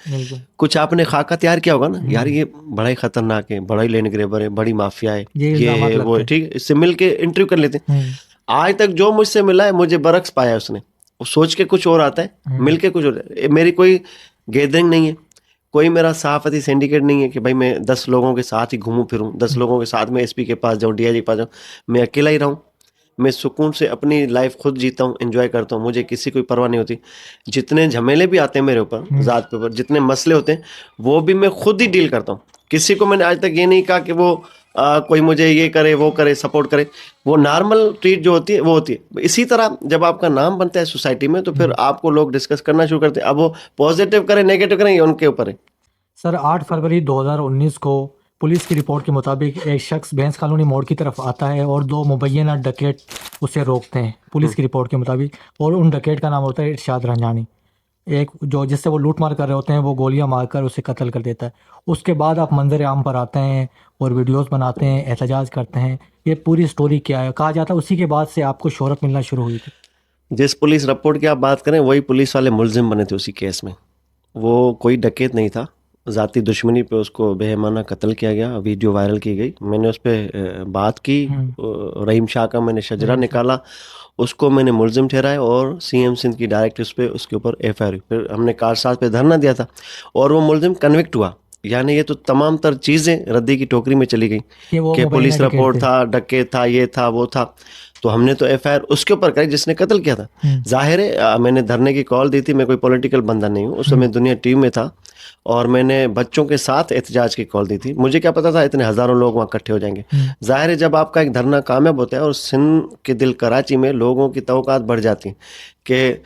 कुछ आपने खाका तैयार किया होगा ना, यार ये बड़ा ही खतरनाक है, बड़ा ही लैंड ग्रैबर है, बड़ी माफिया है, ये है वो है, ठीक, इससे मिल के इंटरव्यू कर लेते हैं। आज तक जो मुझसे मिला है, मुझे बरक्स पाया उसने। वो सोच के कुछ और आता है, मिल के कुछ और। मेरी कोई गैदरिंग नहीं है, कोई मेरा सहाफती सिंडिकेट नहीं है कि भाई मैं 10 लोगों के साथ ही घूमूं फिरूं, 10 लोगों के साथ में एसपी के पास जाऊं, डीआईजी के पास जाऊं। मैं अकेला ही रहूं, मैं सुकून से अपनी लाइफ खुद जीता हूं, एंजॉय करता हूं, मुझे किसी कोई परवाह नहीं होती। जितने झमेले भी आते हैं मेरे ऊपर, ज़ात के ऊपर जितने मसले होते हैं, वो भी मैं खुद ही डील करता हूं। किसी को मैंने आज तक ये नहीं कहा कि वो कोई मुझे ये करे, वो करे, सपोर्ट करे। वो नॉर्मल ट्रीट जो होती है वो होती है। इसी तरह जब आपका नाम बनता है सोसाइटी में, तो फिर आपको लोग डिस्कस करना शुरू करते हैं। अब वो पॉजिटिव करें, नेगेटिव करें, ये उनके ऊपर है। सर 8 फरवरी 2019 को पुलिस की रिपोर्ट के मुताबिक एक शख्स भैंस कॉलोनी मोड़ की तरफ आता है और 2 मुबैना डकैत उसे रोकते हैं, पुलिस की रिपोर्ट के मुताबिक। और उन डकैत का नाम होता है इरशाद रंजानी। एक जो जिससे वो लूट मार कर रहे होते हैं, वो गोलियां मारकर उसे कत्ल कर देता है। उसके बाद आप मंजर आम पर आते हैं और वीडियोस बनाते हैं, एहतजाज करते हैं। ये पूरी स्टोरी क्या है? कहा जाता है उसी के बाद से आपको शोहरत मिलना शुरू हुई थी। जिस पुलिस रिपोर्ट की आप बात करें, वही पुलिस वाले मुलजिम बने थे उसी केस में। वो कोई डकैत नहीं था, ज़ाती दुश्मनी पे उसको बेहमाना कत्ल किया गया, वीडियो वायरल की गई। मैंने उस पर बात की, रहीम शाह का मैंने शजरा निकाला, उसको मैंने मुलजिम ठहराया और सीएम सिंध की डायरेक्ट उस पर उसके ऊपर एफआईआर हुई। फिर हमने कारसाज पे धरना दिया था और वो मुलजिम कन्विक्ट हुआ। यानी ये तो तमाम तर चीज़ें रद्दी की टोकरी में चली गई कि पुलिस रिपोर्ट था, डकैत था, ये था, वो था। तो हमने तो एफआईआर उसके ऊपर करी जिसने कत्ल किया था। जाहिर है मैंने धरने की कॉल दी थी, मैं कोई पॉलिटिकल बंदा नहीं हूँ, उस समय दुनिया टीम में था और मैंने बच्चों के साथ एहतजाज की कॉल दी थी। मुझे क्या पता था इतने हज़ारों लोग वहाँ इकट्ठे हो जाएंगे। जाहिर है जब आपका एक धरना कामयाब होता है और सिंध के दिल कराची में लोगों की तवक्कात बढ़ जाती हैं कि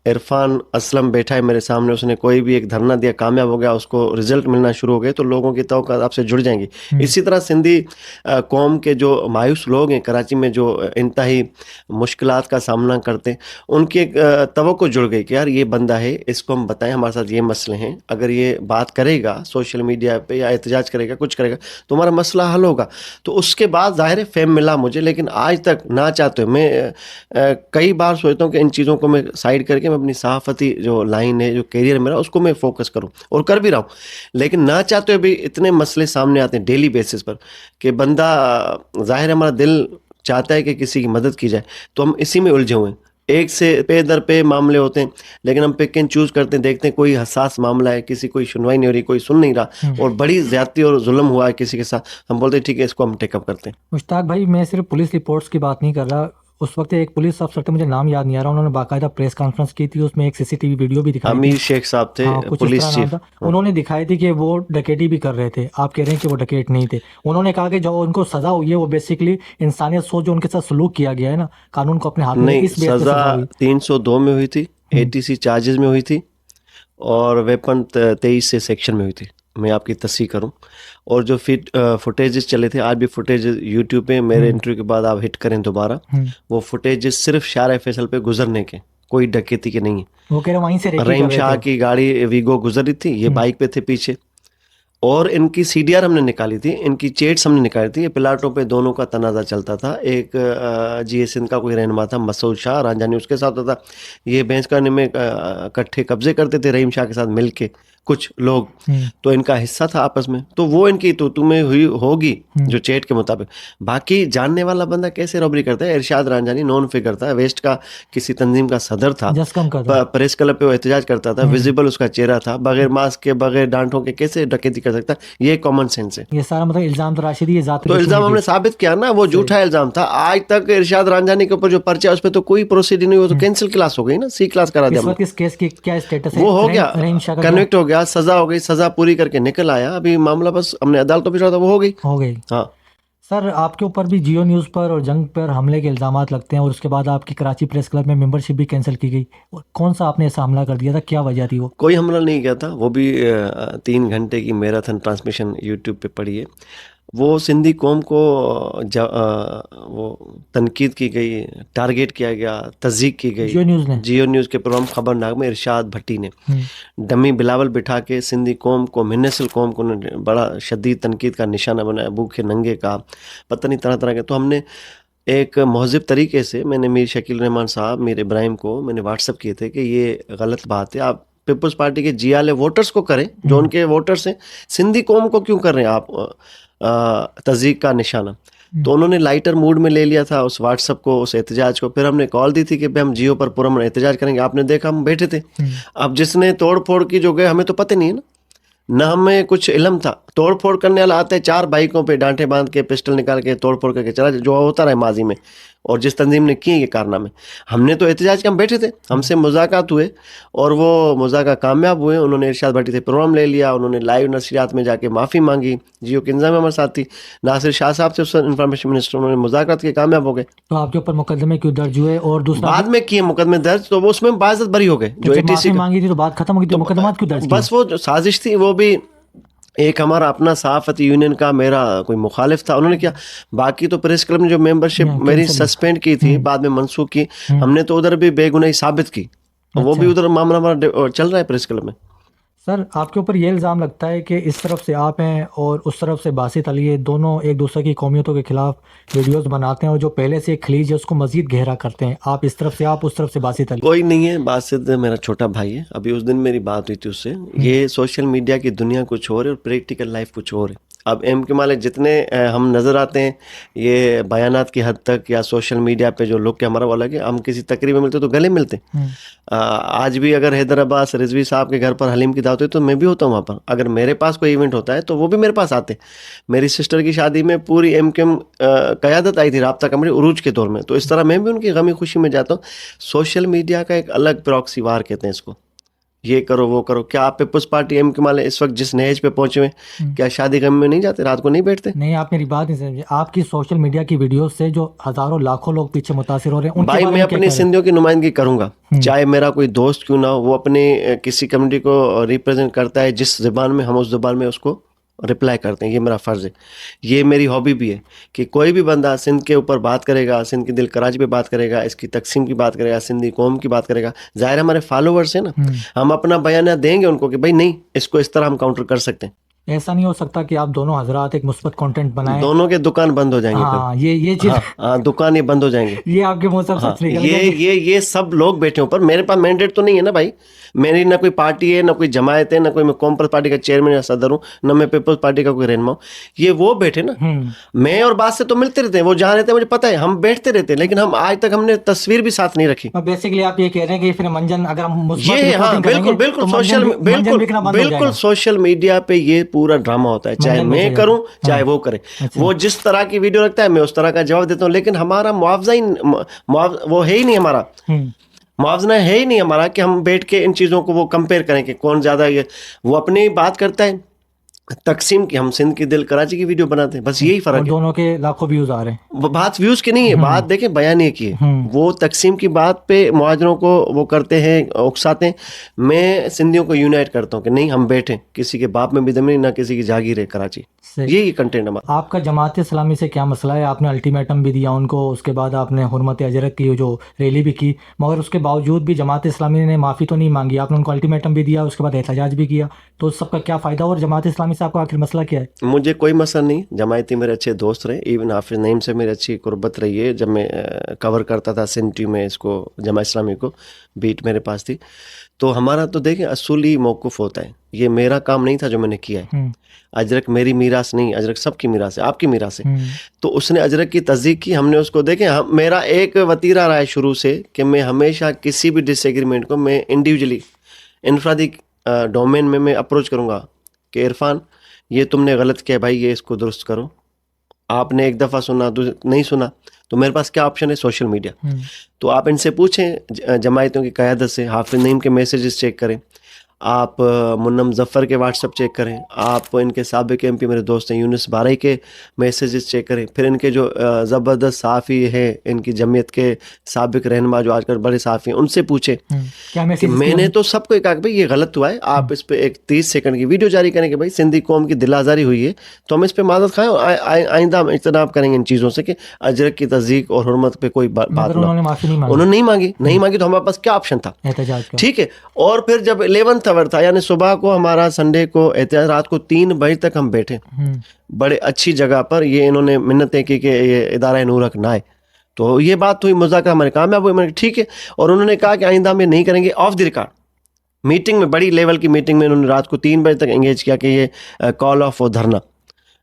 इरफान असलम बैठा है मेरे सामने, उसने कोई भी एक धरना दिया, कामयाब हो गया, उसको रिजल्ट मिलना शुरू हो गए, तो लोगों की तवक्कात आपसे जुड़ जाएंगी। इसी तरह सिंधी कौम के जो मायूस लोग हैं कराची में, जो इंतहाई मुश्किलात का सामना करते हैं, उनकी एक तवक्को जुड़ गई कि यार ये बंदा है, इसको हम बताएं हमारे साथ ये मसले हैं, में अगर ये बात करेगा सोशल मीडिया पे या एहतजाज करेगा, कुछ करेगा, तो हमारा मसला हल होगा। तो उसके बाद ज़ाहिर है फेम मिला मुझे, लेकिन आज तक ना चाहते हुए मैं कई बार सोचता हूँ कि इन चीज़ों को मैं साइड करके मैं अपनी सहाफ़ती जो लाइन है, जो करियर मेरा, उसको मैं फोकस करूँ, और कर भी रहा हूँ। लेकिन ना चाहते हुए भी इतने मसले सामने आते हैं डेली बेसिस पर कि बंदा, ज़ाहिर है हमारा दिल चाहता है कि किसी की मदद की जाए, तो हम इसी में उलझे हुए हैं। एक से पे दर पे मामले होते हैं, लेकिन हम पिक एंड चूज करते हैं, देखते हैं कोई हसास मामला है, किसी कोई सुनवाई नहीं हो रही, कोई सुन नहीं रहा, और बड़ी ज्यादती और जुल्म हुआ है किसी के साथ, हम बोलते हैं ठीक है इसको हम टेकअप करते हैं। मुश्ताक भाई, मैं सिर्फ पुलिस रिपोर्ट्स की बात नहीं कर रहा। उस वक्त एक पुलिस अफसर थे, मुझे नाम याद नहीं आ रहा, उन्होंने बाकायदा प्रेस कॉन्फ्रेंस की थी, उसमें एक सीसीटीवी वीडियो भी दिखाई थी। अमीर शेख साहब थे, हाँ, कुछ इस पुलिस तरह नाम चीफ। था। उन्होंने दिखाई थी कि वो डकैती भी कर रहे थे। आप कह रहे हैं कि वो डकैत नहीं थे। उन्होंने कहा कि जो उनको सजा हुई है वो बेसिकली इंसानियत सोच, जो उनके साथ सलूक किया गया है ना, कानून को अपने हाथ में, नहीं, इस बेस पे सजा सजा हुई। 302 में हुई थी, एटीसी चार्जेस में हुई थी, और वेपन 23 से सेक्शन में हुई थी। मैं आपकी तस्दीक करूं, और जो फुटेजेस चले थे, आज भी फुटेज यूट्यूब पे मेरे इंटरव्यू के बाद आप हिट करें दोबारा, वो फुटेजेस सिर्फ शारा फैसल पे गुजरने के, कोई डकैती के नहीं है। वो कह रहे वहीं से रेकी रहीम कर रहे शाह थे। की गाड़ी वीगो गुजर रही थी, ये बाइक पे थे पीछे, और इनकी सीडीआर हमने निकाली थी, इनकी चेट्स हमने निकाली थी। ये प्लाटों पे दोनों का तनाजा चलता था। एक जीएसएन का कोई रहनुमा था मसूद शाह रांझानी, उसके साथ होता था। ये बेंच करने में इकट्ठे कब्जे करते थे रहीम शाह के साथ मिलके कुछ लोग, तो इनका हिस्सा था आपस में। तो वो इनकी तो तुम्हें हुई होगी जो चेट के मुताबिक। बाकी जानने वाला बंदा कैसे रॉबरी करता है? इरशाद रांझानी नॉन फिगर था, वेस्ट का किसी तंजीम का सदर था, जस्कम का था। प्रेस क्लब पे वो एहतजाज करता था, विजिबल उसका चेहरा था, बगैर मास्क के, बगैर डांटों के कैसे डकैती कर सकता? ये कॉमन सेंस है। ये सारा मतलब इल्जाम तो राशिदी, ये जात तो इल्जाम हमने साबित किया ना, वो झूठा इल्जाम था। आज तक इरशाद रांझानी के ऊपर जो पर्चा है उस पर तो कोई प्रोसीडिंग नहीं हुई, वो तो कैंसिल क्लास हो गई ना, सी क्लास करा दिया इस हमने। वक्त इस केस की क्या स्टेटस है? वो हो गया, रहीम शाह का कन्विक्ट हो गया, सजा हो गई, सजा पूरी करके निकल आया। अभी मामला बस हमने अदालतों में भिजवा था, वो हो गई। हो गई। हाँ, सर, आपके ऊपर भी जियो न्यूज़ पर और जंग पर हमले के इल्जामात लगते हैं, और उसके बाद आपकी कराची प्रेस क्लब में मेंबरशिप भी कैंसिल की गई। कौन सा आपने ऐसा हमला कर दिया था, क्या वजह थी वो? कोई हमला नहीं किया था, वो भी 3 घंटे की मैराथन ट्रांसमिशन यूट्यूब पे पड़ी है। वो सिंधी कौम को वो तनकीद की गई, टारगेट किया गया, तज़ीक की गई। जियो न्यूज़ ने? जियो न्यूज़ के प्रोग्राम खबरनाक में इरशाद भट्टी ने डमी बिलावल बिठा के सिंधी कौम को, मिन्नसल कौम को बड़ा शदीद तनकीद का निशाना बनाया, भूखे नंगे का, पता नहीं तरह तरह के। तो हमने एक महज़िब तरीके से, मैंने मीर शकील रहमान साहब, मीर इब्राहिम को मैंने व्हाट्सअप किए थे कि ये गलत बात है, आप पीपल्स पार्टी के जियाले वोटर्स को करें, जो उनके वोटर्स हैं, सिंधी कौम को क्यों कर रहे हैं आप तज़ीक का निशाना? तो उन्होंने लाइटर मूड में ले लिया था उस व्हाट्सअप को, उस एहतजाज को। फिर हमने कॉल दी थी कि भाई हम जियो पर पूरा एहतजाज करेंगे, आपने देखा हम बैठे थे। अब जिसने तोड़ फोड़ की जो गए, हमें तो पता नहीं है ना हमें कुछ इल्म था। तोड़ फोड़ करने वाला आता है 4 बाइकों पे डांटे बांध के, पिस्टल निकाल के तोड़ फोड़ करके चला, जो होता रहा माजी में, और जिस तंजीम ने किए ये कारनामे। हमने तो एहतजाज के हम बैठे थे, हमसे मुज़ाकरात हुए, और वो मुज़ाकरात कामयाब हुए। उन्होंने इरशाद भट्टी से प्रोग्राम ले लिया, उन्होंने लाइव नशरियात में जाके माफ़ी मांगी। जियो के इंतजाम हमारे साथ थी, नासिर शाह साहब से, उस इंफॉर्मेशन मिनिस्टर, उन्होंने मुज़ाकरात के कामयाब हो गए। तो आपके ऊपर मुकदमे क्यों दर्ज हुए? और दूसरा, बाद में किए मुकदमे दर्ज, तो वो उसमें बाइज्जत बरी हो गए। जो जब एटीसी माफी मांगी थी तो बात खत्म हो गई, तो मुकदमात क्यों दर्ज बस वो जो साजिश थी, वो भी एक हमारा अपना सहाफ़ती यूनियन का मेरा कोई मुखालिफ था, उन्होंने किया। बाकी तो प्रेस क्लब ने जो मेंबरशिप मेरी सस्पेंड की थी, बाद में मनसूख की, हमने तो उधर भी बेगुनाही साबित की, और वो भी उधर मामला हमारा चल रहा है प्रेस क्लब में। सर, आपके ऊपर ये इल्ज़ाम लगता है कि इस तरफ से आप हैं और उस तरफ से बासित अली है, दोनों एक दूसरे की कौमियतों के खिलाफ वीडियोस बनाते हैं, और जो पहले से एक खलीज है उसको मजीद गहरा करते हैं। आप इस तरफ से, आप उस तरफ से बासित अली। कोई नहीं है, बासित मेरा छोटा भाई है। अभी उस दिन मेरी बात हुई थी उससे। ये सोशल मीडिया की दुनिया कुछ और है और प्रैक्टिकल लाइफ कुछ और है। अब एम के माले जितने हम नज़र आते हैं ये बयानात की हद तक, या सोशल मीडिया पे जो लोग के हमारा वाला कि हम किसी तकरीब में मिलते तो गले मिलते। आज भी अगर हैदर अब्बास रिजवी साहब के घर पर हलीम की दावत हुई तो मैं भी होता हूँ वहाँ पर। अगर मेरे पास कोई इवेंट होता है तो वो भी मेरे पास आते। मेरी सिस्टर की शादी में पूरी एम के क़यादत आई थी, राब्ता कमेटी उरूज के दौर में। तो इस तरह मैं भी उनकी गमी खुशी में जाता हूँ। सोशल मीडिया का एक अलग प्रॉक्सी वार कहते हैं इसको, ये करो वो करो। क्या आप पीपल्स पार्टी एम के माले इस वक्त जिस नहेज पे पहुंचे हुए, क्या शादी गम में नहीं जाते, रात को नहीं बैठते? नहीं, आप मेरी बात नहीं समझे। आपकी सोशल मीडिया की वीडियो से जो हजारों लाखों लोग पीछे मुतासिर हो रहे हैं, उनके भाई बारे मैं में क्या अपनी कह रहे हैं? सिंधियों की नुमाइंदगी करूंगा, चाहे मेरा कोई दोस्त क्यों ना हो, वो अपने किसी कम्युनिटी को रिप्रेजेंट करता है जिस ज़बान में, हम उस ज़बान में उसको रिप्लाई करते हैं, ये मेरा फ़र्ज़ है, ये मेरी हॉबी भी है कि कोई भी बंदा सिंध के ऊपर बात करेगा, सिंध के दिल कराची पे बात करेगा, इसकी तकसीम की बात करेगा, सिंधी कौम की बात करेगा, ज़ाहिर हमारे फॉलोवर्स हैं ना, हम अपना बयान देंगे उनको कि भाई नहीं, इसको इस तरह हम काउंटर कर सकते हैं। ऐसा नहीं हो सकता कि आप दोनों हजरात एक मुस्बत कंटेंट बनाएं? दोनों के दुकान बंद हो जाएंगे हाँ, ये चीज हाँ, दुकान ये बंद हो जाएंगे। ये आपके मुंह से हाँ, सच निकल ये गया कि ये सब लोग बैठे हो, पर मेरे पास मैंडेट तो नहीं है ना भाई, मेरी ना कोई पार्टी है, ना कोई जमायत है, ना कोई मैं कॉम्पल्स पार्टी का चेयरमैन या सदर हूँ, ना मैं पीपल्स पार्टी का कोई रहनुमा हूँ। ये वो बैठे ना, मैं और बात से तो मिलते रहते हैं, वो जहाँ रहते हैं मुझे पता है, हम बैठते रहते हैं, लेकिन हम आज तक हमने तस्वीर भी साथ नहीं रखी। बेसिकली आप ये कह रहे हैं कि फिर मंजन अगर हम मुस्बत ये हाँ, रिपोर्टिंग बिल्कुल करेंगे बिल्कुल तो सोशल मंजन बिल्कुल बिकना बंद हो बिल्कुल जाएगा। सोशल मीडिया पे ये पूरा ड्रामा होता है, चाहे मंजन मैं बेचेगा। करूं चाहे हाँ। वो करे, अच्छा। वो जिस तरह की वीडियो रखता है मैं उस तरह का जवाब देता हूं, लेकिन हमारा मुआवजा ही वो है ही नहीं, हमारा मुआवजा है ही नहीं हमारा कि हम बैठ के इन चीज़ों को वो कंपेयर करें कि कौन ज़्यादा, ये वो अपनी बात करता है तकसीम की, हम सिंध की दिल कराची की वीडियो बनाते हैं, बस यही और फ़र्क है। दोनों के लाखों व्यूज आ रहे हैं। वो बात व्यूज की नहीं है, बात देखें बयानिए की है। वो तकसीम की बात पे मुहाजिरों को वो करते हैं, उकसाते हैं। मैं सिंधियों को यूनाइट करता हूँ कि नहीं, हम बैठे, किसी के बाप में भी दम नहीं, ना किसी की जागीर है कराची, यही कंटेंट हमारा। आपका जमात इस्लामी से क्या मसला है? आपने अल्टीमेटम भी दिया उनको, उसके बाद आपने हुर्मत अजरक की जो रैली भी की, मगर उसके बावजूद भी जमात इस्लामी ने माफ़ी तो नहीं मांगी। आपने उनको अल्टीमेटम भी दिया, उसके बाद एहतजाज भी किया, तो उस सबका क्या फ़ायदा? और जमात इस्लामी से आपका आखिर मसला क्या है? मुझे कोई मसला नहीं, जमायती मेरे अच्छे दोस्त रहे, इवन हाफिज नईम से मेरी अच्छी कुर्बत रही है। जब मैं कवर करता था सिंध टीम में इसको, जमात इस्लामी को, बीट मेरे पास थी, तो हमारा तो देखें असूली मौक़ुफ़ होता है, ये मेरा काम नहीं था जो मैंने किया है। अजरक मेरी मीरास नहीं, अजरक सबकी मीरास है, आपकी मीरास है। तो उसने अजरक की तस्दीक की, हमने उसको देखें, मेरा एक वतीरा रहा है शुरू से कि मैं हमेशा किसी भी डिसएग्रीमेंट को मैं इंडिविजुअली इनफरादी डोमेन में मैं अप्रोच करूँगा कि इरफान ये तुमने गलत किया भाई, ये इसको दुरुस्त करो। आपने एक दफ़ा सुना, नहीं सुना, तो मेरे पास क्या ऑप्शन है? Social media. तो आप इनसे पूछें, जमायतों की क़यादत से, हाफिज नईम के मैसेजेस चेक करें, आप मुन्नम ज़फ़र के व्हाट्सएप चेक करें, आप इनके साबिक़ एमपी मेरे दोस्त हैं यूनुस बारई के मैसेजेस चेक करें, फिर इनके जो ज़बरदस्त सहाफ़ी हैं, इनकी जमीयत के साबिक़ रहनुमा जो आजकल बड़े सहाफ़ी हैं, उनसे पूछें कि मैंने तो सबको कहा कि भाई ये गलत हुआ है, आप इस पर एक 30 सेकंड की वीडियो जारी करें कि भाई सिंधी कौम की दिल आज़ारी हुई है, तो हम इस पर मादत खाएँ और आइंदा हम इज्तनाब करेंगे इन चीज़ों से कि अजरक की तस्दीक और हुर्मत पे कोई बात ना। उन्होंने नहीं मांगी तो हमारे पास क्या ऑप्शन था? ठीक है। और फिर जब 11th आवर था, यानी सुबह को हमारा, संडे को एहतियात, रात को 3 बजे तक हम बैठे बड़े अच्छी जगह पर, ये इन्होंने मिन्नतें की कि ये इदारा नूरक ना आए, तो ये बात हुई, मुज़ाकरा हमारे कामयाब हुए, मैंने ठीक है। और उन्होंने कहा कि आइंदा में नहीं करेंगे, ऑफ द रिकॉर्ड मीटिंग में, बड़ी लेवल की मीटिंग में उन्होंने रात को 3 बजे तक एंगेज किया कि ये कॉल ऑफ और धरना।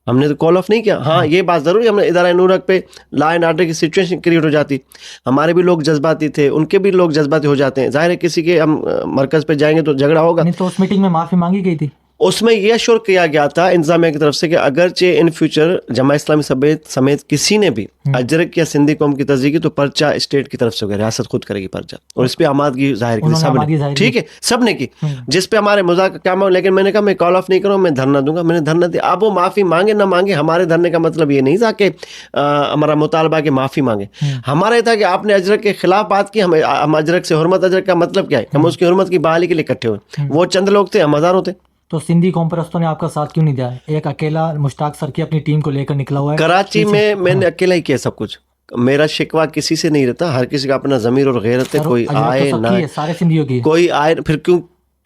हमने तो कॉल ऑफ नहीं किया। हाँ, ये बात ज़रूरी है, हमने इदारा नूरक पे लॉ एंड ऑर्डर की सिचुएशन क्रिएट हो जाती, हमारे भी लोग जज्बाती थे, उनके भी लोग जज्बाती हो जाते हैं, जाहिर है किसी के हम मरकज़ पे जाएंगे तो झगड़ा होगा। नहीं, तो उस मीटिंग में माफ़ी मांगी गई थी? उसमें यह अश्योर किया गया था इंतजामिया की तरफ से कि अगरचे इन फ्यूचर जमात इस्लामी समेत किसी ने भी अजरक या सिंधी कौम की तस्दीक की, तो पर्चा स्टेट की तरफ से होगा, रियासत खुद करेगी पर्चा, और इस पे आमादगी जाहिर की सब ने, ठीक है, सब ने की, जिस पे हमारे मुज़ाकरा क्या मांग, लेकिन मैंने कहा मैं कॉल ऑफ नहीं करूँ, मैं धरना दूंगा। मैंने धरना दिया। अब वो माफ़ी मांगे ना मांगे, हमारे धरने का मतलब ये नहीं था कि हमारा मुतालबा कि माफ़ी मांगे, हमारा ये था कि आपने अजरक के खिलाफ बात की, हम अजरक से हुर्मत अजरक का मतलब क्या है, हम उसकी हुर्मत की बहाली के लिए इकट्ठे हुए। वो चंद लोग थे, हम हज़ारों थे। तो सिंधी कौम परस्तों ने आपका साथ क्यों नहीं दिया? एक अकेला मुश्ताक सर की अपनी टीम को लेकर निकला हुआ है कराची में, मैंने अकेला ही किया सब कुछ, मेरा शिकवा किसी से नहीं रहता, हर किसी का अपना ज़मीर और गैरत है, कोई आए ना, सारे सिंधियों की, कोई आए, फिर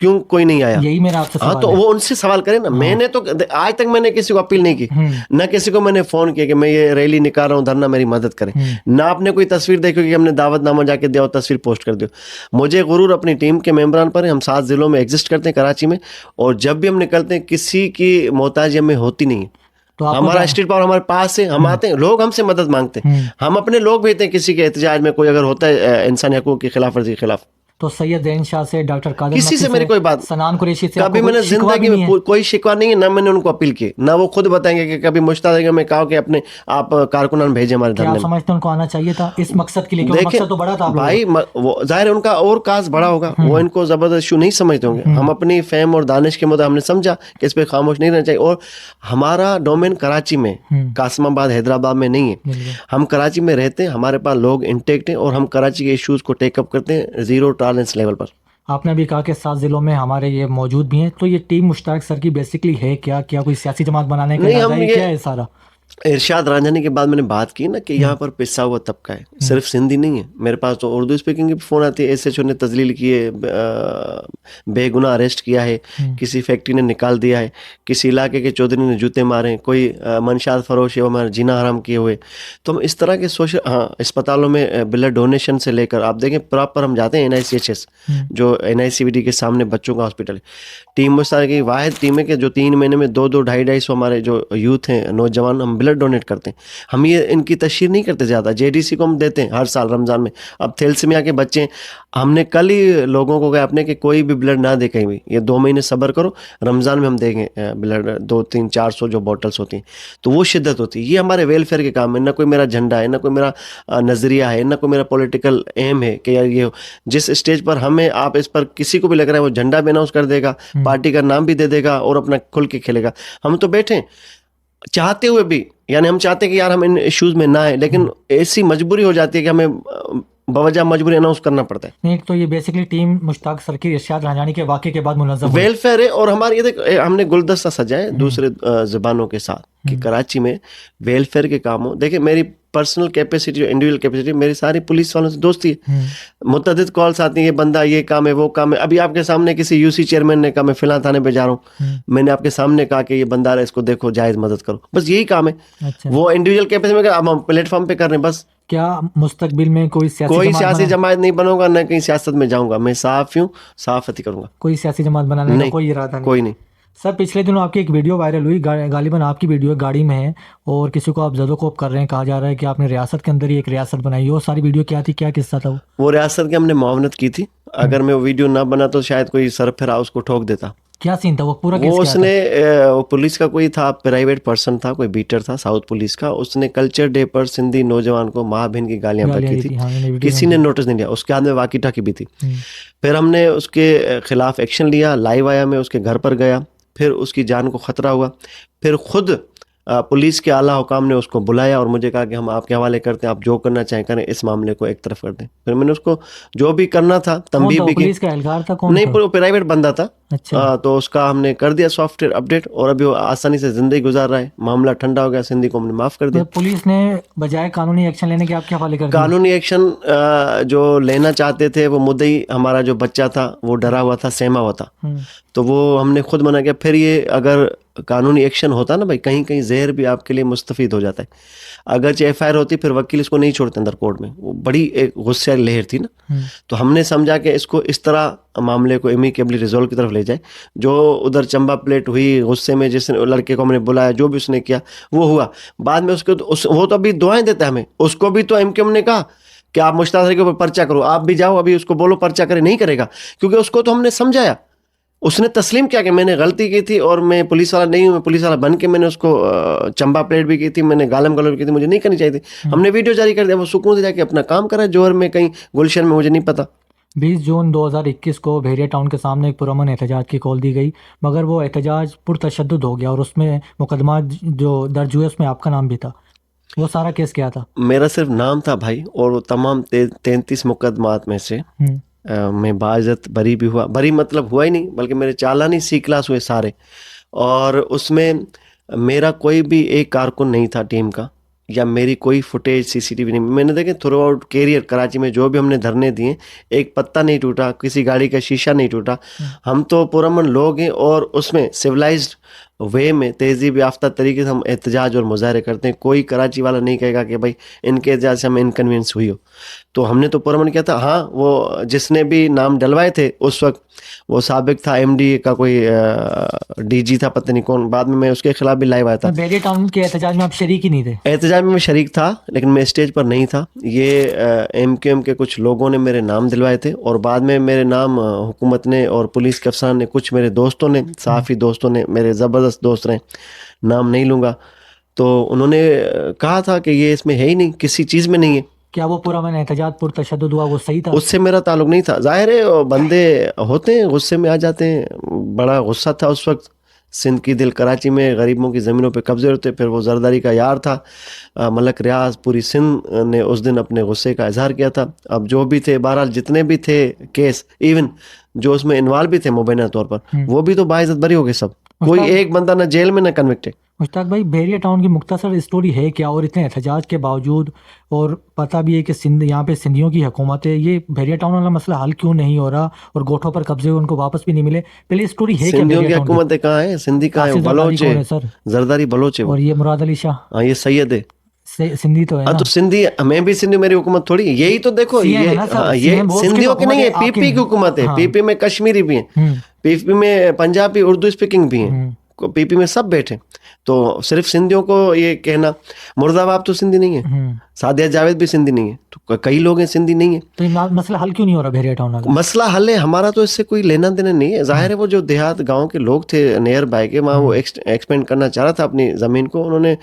क्यों कोई नहीं आया? यही मेरा आपसे सवाल है। तो वो उनसे सवाल करें ना। मैंने तो आज तक मैंने किसी को अपील नहीं की, ना किसी को मैंने फोन किया कि मैं ये रैली निकाल रहा हूँ, धरना, मेरी मदद करें, ना आपने कोई तस्वीर देखी कि हमने दावतनामा जाके दिया और तस्वीर पोस्ट कर दियो। मुझे गुरूर अपनी टीम के मेंबरान पर है, हम 7 जिलों में एग्जिस्ट करते हैं कराची में, और जब भी हम निकलते हैं किसी की मोहताजी हमें होती नहीं है। तो हमारा स्टेट पावर हमारे पास है, हम आते हैं, लोग हमसे मदद मांगते हैं, हम अपने लोग भेजते हैं किसी के एहतजाज में, कोई अगर होता है इंसानी हकूक की खिलाफ वर्जी के खिलाफ। तो सैयद ज़ैन शाह से, डॉक्टर कादर किसी से मेरी कोई बात, सनान कुरैशी से कभी मैंने जिंदगी में कोई शिकवा नहीं है, ना मैंने उनको अपील की, ना वो खुद बताएंगे कि कभी मुश्ताक में कहा कि अपने आप कारकुनान भेजे हमारे धरने में। समझते हैं उनको आना चाहिए था इस मकसद के लिए? मकसद तो बड़ा था भाई, वो जाहिर है उनका और काज बड़ा होगा, वो इनको जबरदस्त इशू नहीं समझते होंगे। हम अपनी फहम और दानिश के मुताबिक हमने समझा कि इस पे खामोश नहीं रहना चाहिए, और हमारा डोमेन कराची में, कासमाबाद हैदराबाद में नहीं है, हम कराची में रहते हैं, हमारे पास लोग इंटेक्ट हैं, और हम कराची के इशूज़ को टेकअप करते हैं 0 टॉलरेंस लेवल पर। आपने अभी कहा कि 7 जिलों में हमारे ये मौजूद भी हैं, तो ये टीम मुश्ताक सर की बेसिकली है क्या? क्या कोई सियासी जमात बनाने का नहीं, इरादा हम है? ये क्या है सारा? इरशाद रांझानी के बाद मैंने बात की ना कि यहाँ पर पिसा हुआ तबका है, सिर्फ सिंधी नहीं है। मेरे पास तो उर्दू स्पीकिंग की फ़ोन आती है, एसएचओ ने तजलील की है, बेगुनाह अरेस्ट किया है, किसी फैक्ट्री ने निकाल दिया है, किसी इलाके के चौधरी ने जूते मारे हैं, कोई मंशात फरोश है वो हमारा जीना हराम किए हुए। तो हम इस तरह के सोशल, हाँ, अस्पतालों में ब्लड डोनेशन से लेकर आप देखें प्रॉपर हम जाते हैं NICHS जो NICVD के सामने बच्चों का हॉस्पिटल है। टीम मुश्ताक की वाहिद टीम है कि जो 3 महीने में 2-2, 250-250 हमारे जो यूथ हैं, नौजवान, हम ब्लड डोनेट करते हैं। हम ये इनकी तशहीर नहीं करते ज़्यादा, JDC को हम देते हैं हर साल रमज़ान में। अब थैलेसीमिया के बच्चे हैं, हमने कल ही लोगों को कहा अपने कि कोई भी ब्लड ना दे कहीं भी, ये 2 महीने सब्र करो, रमज़ान में हम देंगे ब्लड 2-3-400 जो बॉटल्स होती हैं। तो वो शिद्दत होती है। ये हमारे वेलफेयर के काम है, ना कोई मेरा झंडा है, ना कोई मेरा नज़रिया है, ना कोई मेरा पॉलिटिकल एम है कि यार ये जिस स्टेज पर हमें, आप इस पर किसी को भी लग रहा है वो झंडा भी अनाउंस कर देगा, पार्टी का नाम भी दे देगा और अपना खुल के खेलेगा। हम तो बैठे हैं चाहते हुए भी, यानी हम चाहते हैं कि यार हम इन इश्यूज में ना है, लेकिन ऐसी मजबूरी हो जाती है कि हमें बवजह मजबूरी अनाउंस करना पड़ता है। नहीं, तो ये बेसिकली टीम मुश्ताक सर की इरशाद रांझानी के वाक़े के बाद मुनज़्ज़म हुई। वेलफेयर है और हमारे ये देख हमने गुलदस्ता सजाए दूसरे ज़बानों के साथ कि कराची में वेलफेयर के काम हो। देखिए मेरी पर्सनल कैपेसिटी, इंडिविजुअल कैपेसिटी, मेरी सारी पुलिस वालों से दोस्ती है। मुतअद्दिद कॉल्स आती हैं, ये बंदा ये काम है वो काम है। अभी आपके सामने किसी UC चेयरमैन ने कहा मैं फिलहाल थाने पे जा रहा हूँ, मैंने आपके सामने कहा कि ये बंदा आ रहा है, इसको देखो, जायज़ मदद करो, बस यही काम है। अच्छा। वो इंडिविजुअल कैपेसिटी में अब हम प्लेटफॉर्म पे कर रहे हैं बस। क्या मुस्तकबिल में कोई कोई सियासी जमात नहीं बनूंगा, न कहीं सियासत में जाऊंगा, मैं साफ हूँ, साफ ही करूंगा। कोई सियासी जमात बनाने का नहीं, कोई इरादा नहीं? कोई नहीं। सर, पिछले दिनों आपकी एक वीडियो वायरल हुई, गालिबन आपकी वीडियो गाड़ी में है और किसी को आप ज़दोकोप कर रहे हैं, कहा जा रहा है कि आपने रियासत के अंदर ही एक रियासत बनाई। वो सारी वीडियो क्या थी, क्या किस्सा था वो रियासत की हमने मुआवनत की थी। अगर मैं वो वीडियो ना बना तो शायद कोई सरफिरा उसको ठोक देता। क्या सीन था वो पूरा? वो उसने वो पुलिस का कोई था, प्राइवेट पर्सन था, कोई बीटर था साउथ पुलिस का, उसने कल्चर डे पर सिंधी नौजवान को माँ बहन की गालियां बकी थी। किसी ने नोटिस नहीं लिया, उसके हाथ में वाकी टाकी भी थी। फिर हमने उसके खिलाफ एक्शन लिया, लाइव आया, मैं उसके घर पर गया, फिर उसकी जान को खतरा हुआ। फिर खुद पुलिस के आला हुकाम ने उसको बुलाया और मुझे कहा कि हम आपके हवाले करते हैं, आप जो करना चाहें करें, इस मामले को एक तरफ कर दें। फिर मैंने उसको जो भी करना था तंबीह भी की। पुलिस का एहलकार था? कौन नहीं, वो प्राइवेट बंदा था। अच्छा। तो उसका हमने कर दिया सॉफ्टवेयर अपडेट और अभी वो आसानी से जिंदगी गुजार रहा है। मामला ठंडा हो गया, सिंधी को हमने माफ कर दिया। तो पुलिस ने बजाय कानूनी एक्शन लेने के आपके हवाले कर दिया? कानूनी एक्शन जो लेना चाहते थे वो मुद्दई हमारा जो बच्चा था वो डरा हुआ था, सहमा हुआ था, तो वो हमने खुद मना किया। फिर ये अगर कानूनी एक्शन होता ना भाई, कहीं कहीं जहर भी आपके लिए मुस्तफीद हो जाता है। अगर FIR होती फिर वकील इसको नहीं छोड़ते अंदर कोर्ट में, वो बड़ी एक गुस्से वाली लहर थी ना। तो हमने समझा कि इसको इस तरह मामले को एमिकेबली रिजोल्व की तरफ ले जाए। जो उधर चंबा प्लेट हुई गुस्से में, जिस लड़के को हमने बुलाया, जो भी उसने किया वो हुआ। बाद में उसको वो तो अभी दुआएं देता है हमें, उसको भी तो MKM ने कहा कि आप मुश्ताक सर के ऊपर पर्चा करो, आप भी जाओ अभी उसको बोलो पर्चा करे, नहीं करेगा, क्योंकि उसको तो हमने समझाया, उसने तस्लीम किया कि मैंने गलती की थी और मैं पुलिस वाला नहीं हूँ, मैं पुलिस वाला बन के मैंने उसको चंबा प्लेट भी की थी, मैंने गालम गलौज भी की थी, मुझे नहीं करनी चाहिए थी। हमने वीडियो जारी कर दिया, वो सुकून से जाके अपना काम करा, जोहर में कहीं गुलशन में, मुझे नहीं पता। 20 जून 2021 को भेड़िया टाउन के सामने एक पुरअमन एहतजाज की कॉल दी गई, मगर वो एहतजाज पुरतशद्दुद हो गया और उसमें मुकदमा जो दर्ज हुए उसमें आपका नाम भी था। वो सारा केस क्या था? मेरा सिर्फ नाम था भाई, और वो तमाम 33 मुकदमात में से मैं बाइज्जत बरी भी हुआ। बरी मतलब हुआ ही नहीं, बल्कि मेरे चालानी C क्लास हुए सारे, और उसमें मेरा कोई भी एक कारकुन नहीं था टीम का, या मेरी कोई फुटेज CCTV नहीं। मैंने देखे थ्रू आउट कैरियर कराची में जो भी हमने धरने दिए, एक पत्ता नहीं टूटा, किसी गाड़ी का शीशा नहीं टूटा। हम तो पुरअमन लोग हैं और उसमें सिविलाइज्ड वे में तहजीब याफ्ता तरीके से हम एहतजाज और मुजाहरे करते हैं। कोई कराची वाला नहीं कहेगा कि भाई इनके एहतजाज से हमें इनकन्वीनियंस हुई हो। तो हमने तो पुरअमन किया था। हाँ, वो जिसने भी नाम डलवाए थे उस वक्त वो साबिक था, MD का कोई DG था, पता नहीं कौन, बाद में मैं उसके खिलाफ भी लाइव आया था। भेड़िया टाउन के एहतजाज में आप शरीक ही नहीं थे? एहतजाज में मैं शरीक था, लेकिन मैं स्टेज पर नहीं था। ये MKM के कुछ लोगों ने मेरे नाम दिलवाए थे और बाद में मेरे नाम हुकूमत ने और पुलिस के अफसरान ने, कुछ मेरे दोस्तों ने, सहाफ़ी दोस्तों ने, मेरे ज़बरदस्त दोस्त रहे, नाम नहीं लूँगा, तो उन्होंने कहा था कि ये इसमें है ही नहीं, किसी चीज़ में नहीं है। क्या वो पूरा मैंने एहतजाज पुरतशद्दुद हुआ वो सही था? उससे मेरा ताल्लुक नहीं था। जाहिर है बंदे होते हैं, गुस्से में आ जाते हैं, बड़ा गुस्सा था उस वक्त, सिंध की दिल कराची में गरीबों की ज़मीनों पे कब्जे होते, फिर वो जरदारी का यार था मलक रियाज, पूरी सिंध ने उस दिन अपने गुस्से का इजहार किया था। अब जो भी थे, बहरहाल जितने भी थे केस, इवन जो उसमें इन्वॉल्व भी थे मुबैना तौर पर, वो भी तो बाइज्जत बरी हो गए सब। कोई मुश्ताक एक बंदा ना जेल में ना कन्विक्टेड। मुश्ताक भाई, बहरिया टाउन की मुख्तसर स्टोरी है क्या, और इतने एहतजाज के बावजूद, और पता भी है कि सिंध यहाँ पे सिंधियों की हुकूमत है, ये बहरिया टाउन वाला मसला हल क्यों नहीं हो रहा, और गोठों पर कब्जे उनको वापस भी नहीं मिले? पहले स्टोरी है क्या सिंधियों बहरिया की टाउन की? हुकूमत कहाँ है? सिंधी कहाँ है? आसिफ जरदारी बलोच है, कौन है सर? जरदारी बलोच है वो। और ये मुराद अली शाह हाँ, ये सैयद है। सिंधी तो है हाँ ना? तो सिंधी, मैं भी सिंधी, मेरी हुकूमत थोड़ी है। यही तो देखो, सीएम ये है ना सर, हाँ, ये सीएम वो उसकी तो सिंधियों की हुकूमत नहीं है, है, आपकी पीपी की नहीं। हुकूमत है। हाँ। पीपी में कश्मीरी भी हैं, हम्म। पीपी में पंजाबी उर्दू स्पीकिंग भी हैं, हम्म। पीपी में सब बैठे। तो सिर्फ सिंधियों को ये कहना, मुर्दाबाद तो सिंधी नहीं है, हम्म। सादिया जावेद भी सिंधी नहीं है, तो कई लोग हैं सिंधी नहीं है। तो ये मसला हल क्यों नहीं हो रहा बहरिया टाउन वाला? मसला हल है, हमारा तो इससे कोई लेना देना नहीं है। जाहिर है वो जो देहात गांव के लोग थे नियर बाय के, वहाँ वो एक्सपेंड करना चाह रहा था अपनी ज़मीन को, उन्होंने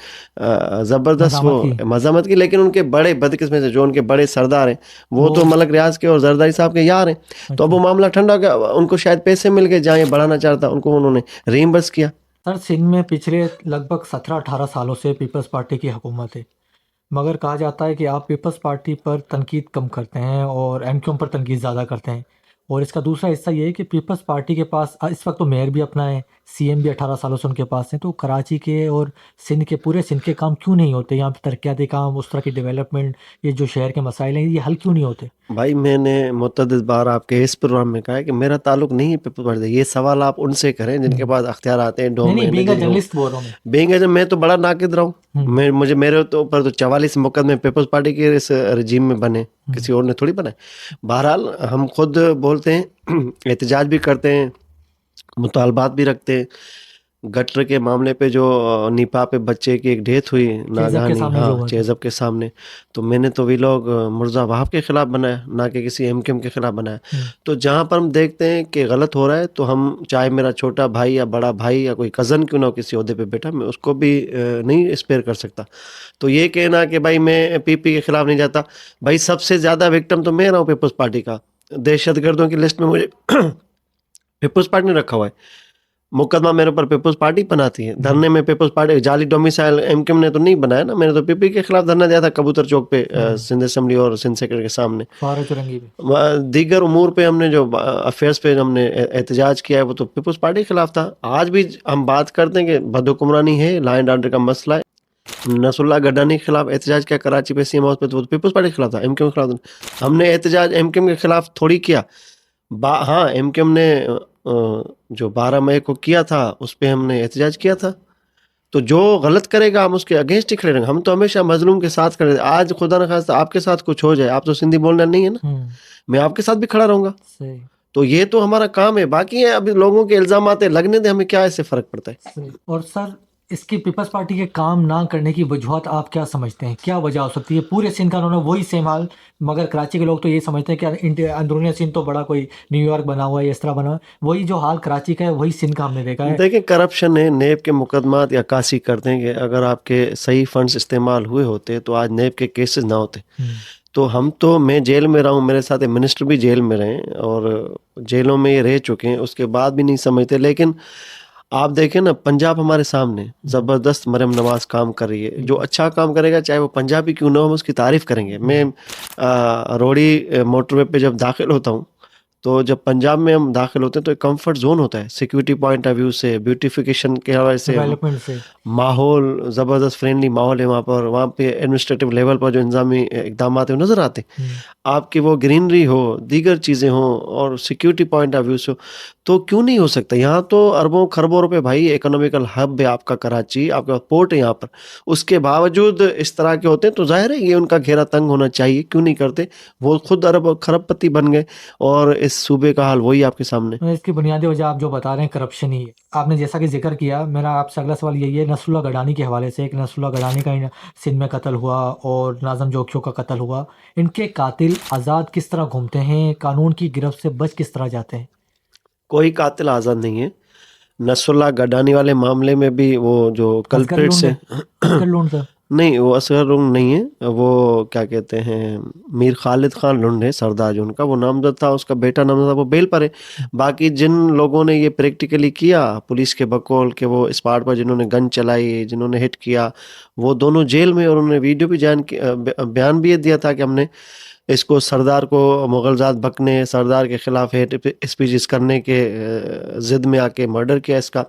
ज़बरदस्त वो मजामत की। मजामत की, लेकिन उनके बड़े बदकिस्मत से जो उनके बड़े सरदार हैं वो तो मलक रियाज के और जरदारी साहब के यार हैं। तो अब वो मामला ठंडा हो गया, उनको शायद पैसे मिल गए, जहाँ ये बढ़ाना चाहता उनको उन्होंने रीइंबर्स किया। सर, सिंध में पिछले लगभग 17-18 सालों से पीपल्स पार्टी की हुकूमत है, मगर कहा जाता है कि आप पीपल्स पार्टी पर तनकीद कम करते हैं और एमक्यूएम पर तनकीद ज़्यादा करते हैं। और इसका दूसरा हिस्सा ये है कि पीपल्स पार्टी के पास इस वक्त तो मेयर भी अपना है, सीएम भी 18 सालों से उनके पास है, तो कराची के और सिंध के पूरे सिंध के काम क्यों नहीं होते? यहाँ पे तरक्याती काम, उस तरह की डेवलपमेंट, ये जो शहर के मसाइल हैं, ये हल क्यों नहीं होते? भाई मैंने मुतअद्दिद बार आपके इस प्रोग्राम में कहा है कि मेरा ताल्लुक नहीं है पीपल्स पार्टी से। ये सवाल आप उनसे करें जिनके पास अख्तियार आते हैं, नहीं नहीं, डोमेन बीइंग है, अ जर्नलिस्ट बोल रहा हूँ मैं। बेंगे जब मैं तो बड़ा नाकिद रहा हूँ। मैं मुझे मेरे तो ऊपर तो 44 मुकदमे पीपल्स पार्टी के इस रजीम में बने, किसी और ने थोड़ी बनाए। बहरहाल हम खुद बोलते हैं, एहतजाज भी करते हैं, मुतालबात भी रखते हैं। गटर के मामले पे जो निपा पे बच्चे की एक डेथ हुई चेज़अप के नागहानी, सामने जो हाँ हुआ था। चेज़अप के सामने, तो मैंने तो वीलॉग मुर्जा वहाब के खिलाफ बनाया, ना कि किसी एमकेएम के खिलाफ बनाया। तो जहाँ पर हम देखते हैं कि गलत हो रहा है, तो हम, चाहे मेरा छोटा भाई या बड़ा भाई या कोई कज़न क्यों ना हो किसी ओहदे पे बैठा, मैं उसको भी नहीं स्पेयर कर सकता। तो ये कहना कि भाई मैं पीपी के खिलाफ नहीं जाता, भाई सबसे ज़्यादा विक्टिम तो मैं रहा हूँ पीपल्स पार्टी का। दहशतगर्दों की लिस्ट में मुझे पीपल्स पार्टी ने रखा हुआ है, मुकदमा मेरे ऊपर पीपल्स पार्टी बनाती है, धरने में पीपल्स पार्टी, जाली डोमिसाइल एमकेएम ने तो नहीं बनाया ना, मैंने तो पीपी के खिलाफ धरना दिया था कबूतर चौक पे, सिंध असेंबली और सिंध सेक्रेटरी के सामने। फारा चुरंगी पे। दीगर उमूर पे हमने जो अफेयर्स पे हमने एहतजाज किया है वो तो पीपल्स पार्टी के खिलाफ था। आज भी हम बात करते हैं कि बदहुक्मरानी है, लॉ एंड ऑर्डर का मसला है, नसरुल्लाह गडानी के खिलाफ एहतजाज किया कराची पे सीएम हाउस पे, तो पीपल्स पार्टी के खिलाफ था, एमकेएम के खिलाफ था। हमने एहतजाज एमकेएम के खिलाफ थोड़ी किया। हाँ, एमकेएम ने जो 12 मई को किया था उस पे हमने एहतजाज किया था। तो जो गलत करेगा हम उसके अगेंस्ट ही खड़े रहेंगे, हम तो हमेशा मजलूम के साथ खड़े। आज खुदा न खास्ता आपके साथ कुछ हो जाए, आप तो सिंधी बोलना नहीं है ना, मैं आपके साथ भी खड़ा रहूंगा। सही। तो ये तो हमारा काम है। बाकी है अभी लोगों के इल्जाम आते लगने दे, हमें क्या इससे फर्क पड़ता है। सही। और सर, इसकी पीपल्स पार्टी के काम ना करने की वजूहत आप क्या समझते हैं, क्या वजह हो सकती है? पूरे सिंध का उन्होंने वही सेम हाल, मगर कराची के लोग तो ये समझते हैं कि अंदरूनी सिंध तो बड़ा कोई न्यूयॉर्क बना हुआ है, इस तरह बना हुआ है। वही जो हाल कराची का है वही सिंध का हमने देखा है। देखिए करप्शन है, नेब के मुकदमात या कासी करते हैं कि अगर आपके सही फंड्स इस्तेमाल हुए होते तो आज नेब के केसेस ना होते। तो हम तो, मैं जेल में रहा हूँ, मेरे साथ मिनिस्टर भी जेल में रहे और जेलों में ये रह चुके हैं, उसके बाद भी नहीं समझते। लेकिन आप देखें ना, पंजाब हमारे सामने ज़बरदस्त मरहम नवाज काम कर रही है। जो अच्छा काम करेगा चाहे वो पंजाबी क्यों ना हो, हम उसकी तारीफ़ करेंगे। मैं रोड़ी मोटरवे पे जब दाखिल होता हूँ, तो जब पंजाब में हम दाखिल होते हैं तो एक कंफर्ट जोन होता है, सिक्योरिटी पॉइंट ऑफ व्यू से, ब्यूटिफिकेशन के हवाले से, डेवलपमेंट से, माहौल ज़बरदस्त फ्रेंडली माहौल है वहाँ पर। वहाँ पे एडमिनिस्ट्रेटिव लेवल पर जो इंतजामी इकदाम है वो नज़र आते हैं। आपकी वो ग्रीनरी हो, दीगर चीज़ें हों और सिक्योरिटी पॉइंट ऑफ व्यू से हो, तो क्यों नहीं हो सकता? यहाँ तो अरबों खरबों रुपए भाई, इकोनॉमिकल हब है आपका कराची, आपका पोर्ट है यहाँ पर, उसके बावजूद इस तरह के होते हैं। तो जाहिर है ये उनका घेरा तंग होना चाहिए, क्यों नहीं करते? वो खुद अरब खरबपति बन गए और इस सूबे का हाल वही आपके सामने। इसकी बुनियादी वजह आप जो बता रहे हैं करप्शन ही है। आपने जैसा कि जिक्र किया, मेरा आपसे अगला सवाल यही है, नसरुल्लाह गडानी के हवाले से। एक नसरुल्लाह गडानी का सिंध में कत्ल हुआ और नाज़म जोखियों का कत्ल हुआ। इनके कातिल आज़ाद किस तरह घूमते हैं, कानून की गिरफ्त से बच किस तरह जाते हैं? कोई कातिल आज़ाद नहीं है। नसरुल्लाह गडानी वाले मामले में भी वो जो कल्प्रिट्स है, नहीं, वो असगर लुंड नहीं है, वो क्या कहते हैं, मीर खालिद खान लुंड है सरदार जो उनका, वो नामजद था, उसका बेटा नामजद था, वो बेल पर है। बाकी जिन लोगों ने ये प्रैक्टिकली किया पुलिस के बकौल के, वो स्पॉट पर जिन्होंने गन चलाई, जिन्होंने हिट किया, वो दोनों जेल में, और उन्होंने वीडियो भी बयान भी ये दिया था कि हमने इसको सरदार को मुगलजात बकने, सरदार के खिलाफ हेट स्पीचेस करने के ज़िद में आके मर्डर किया इसका।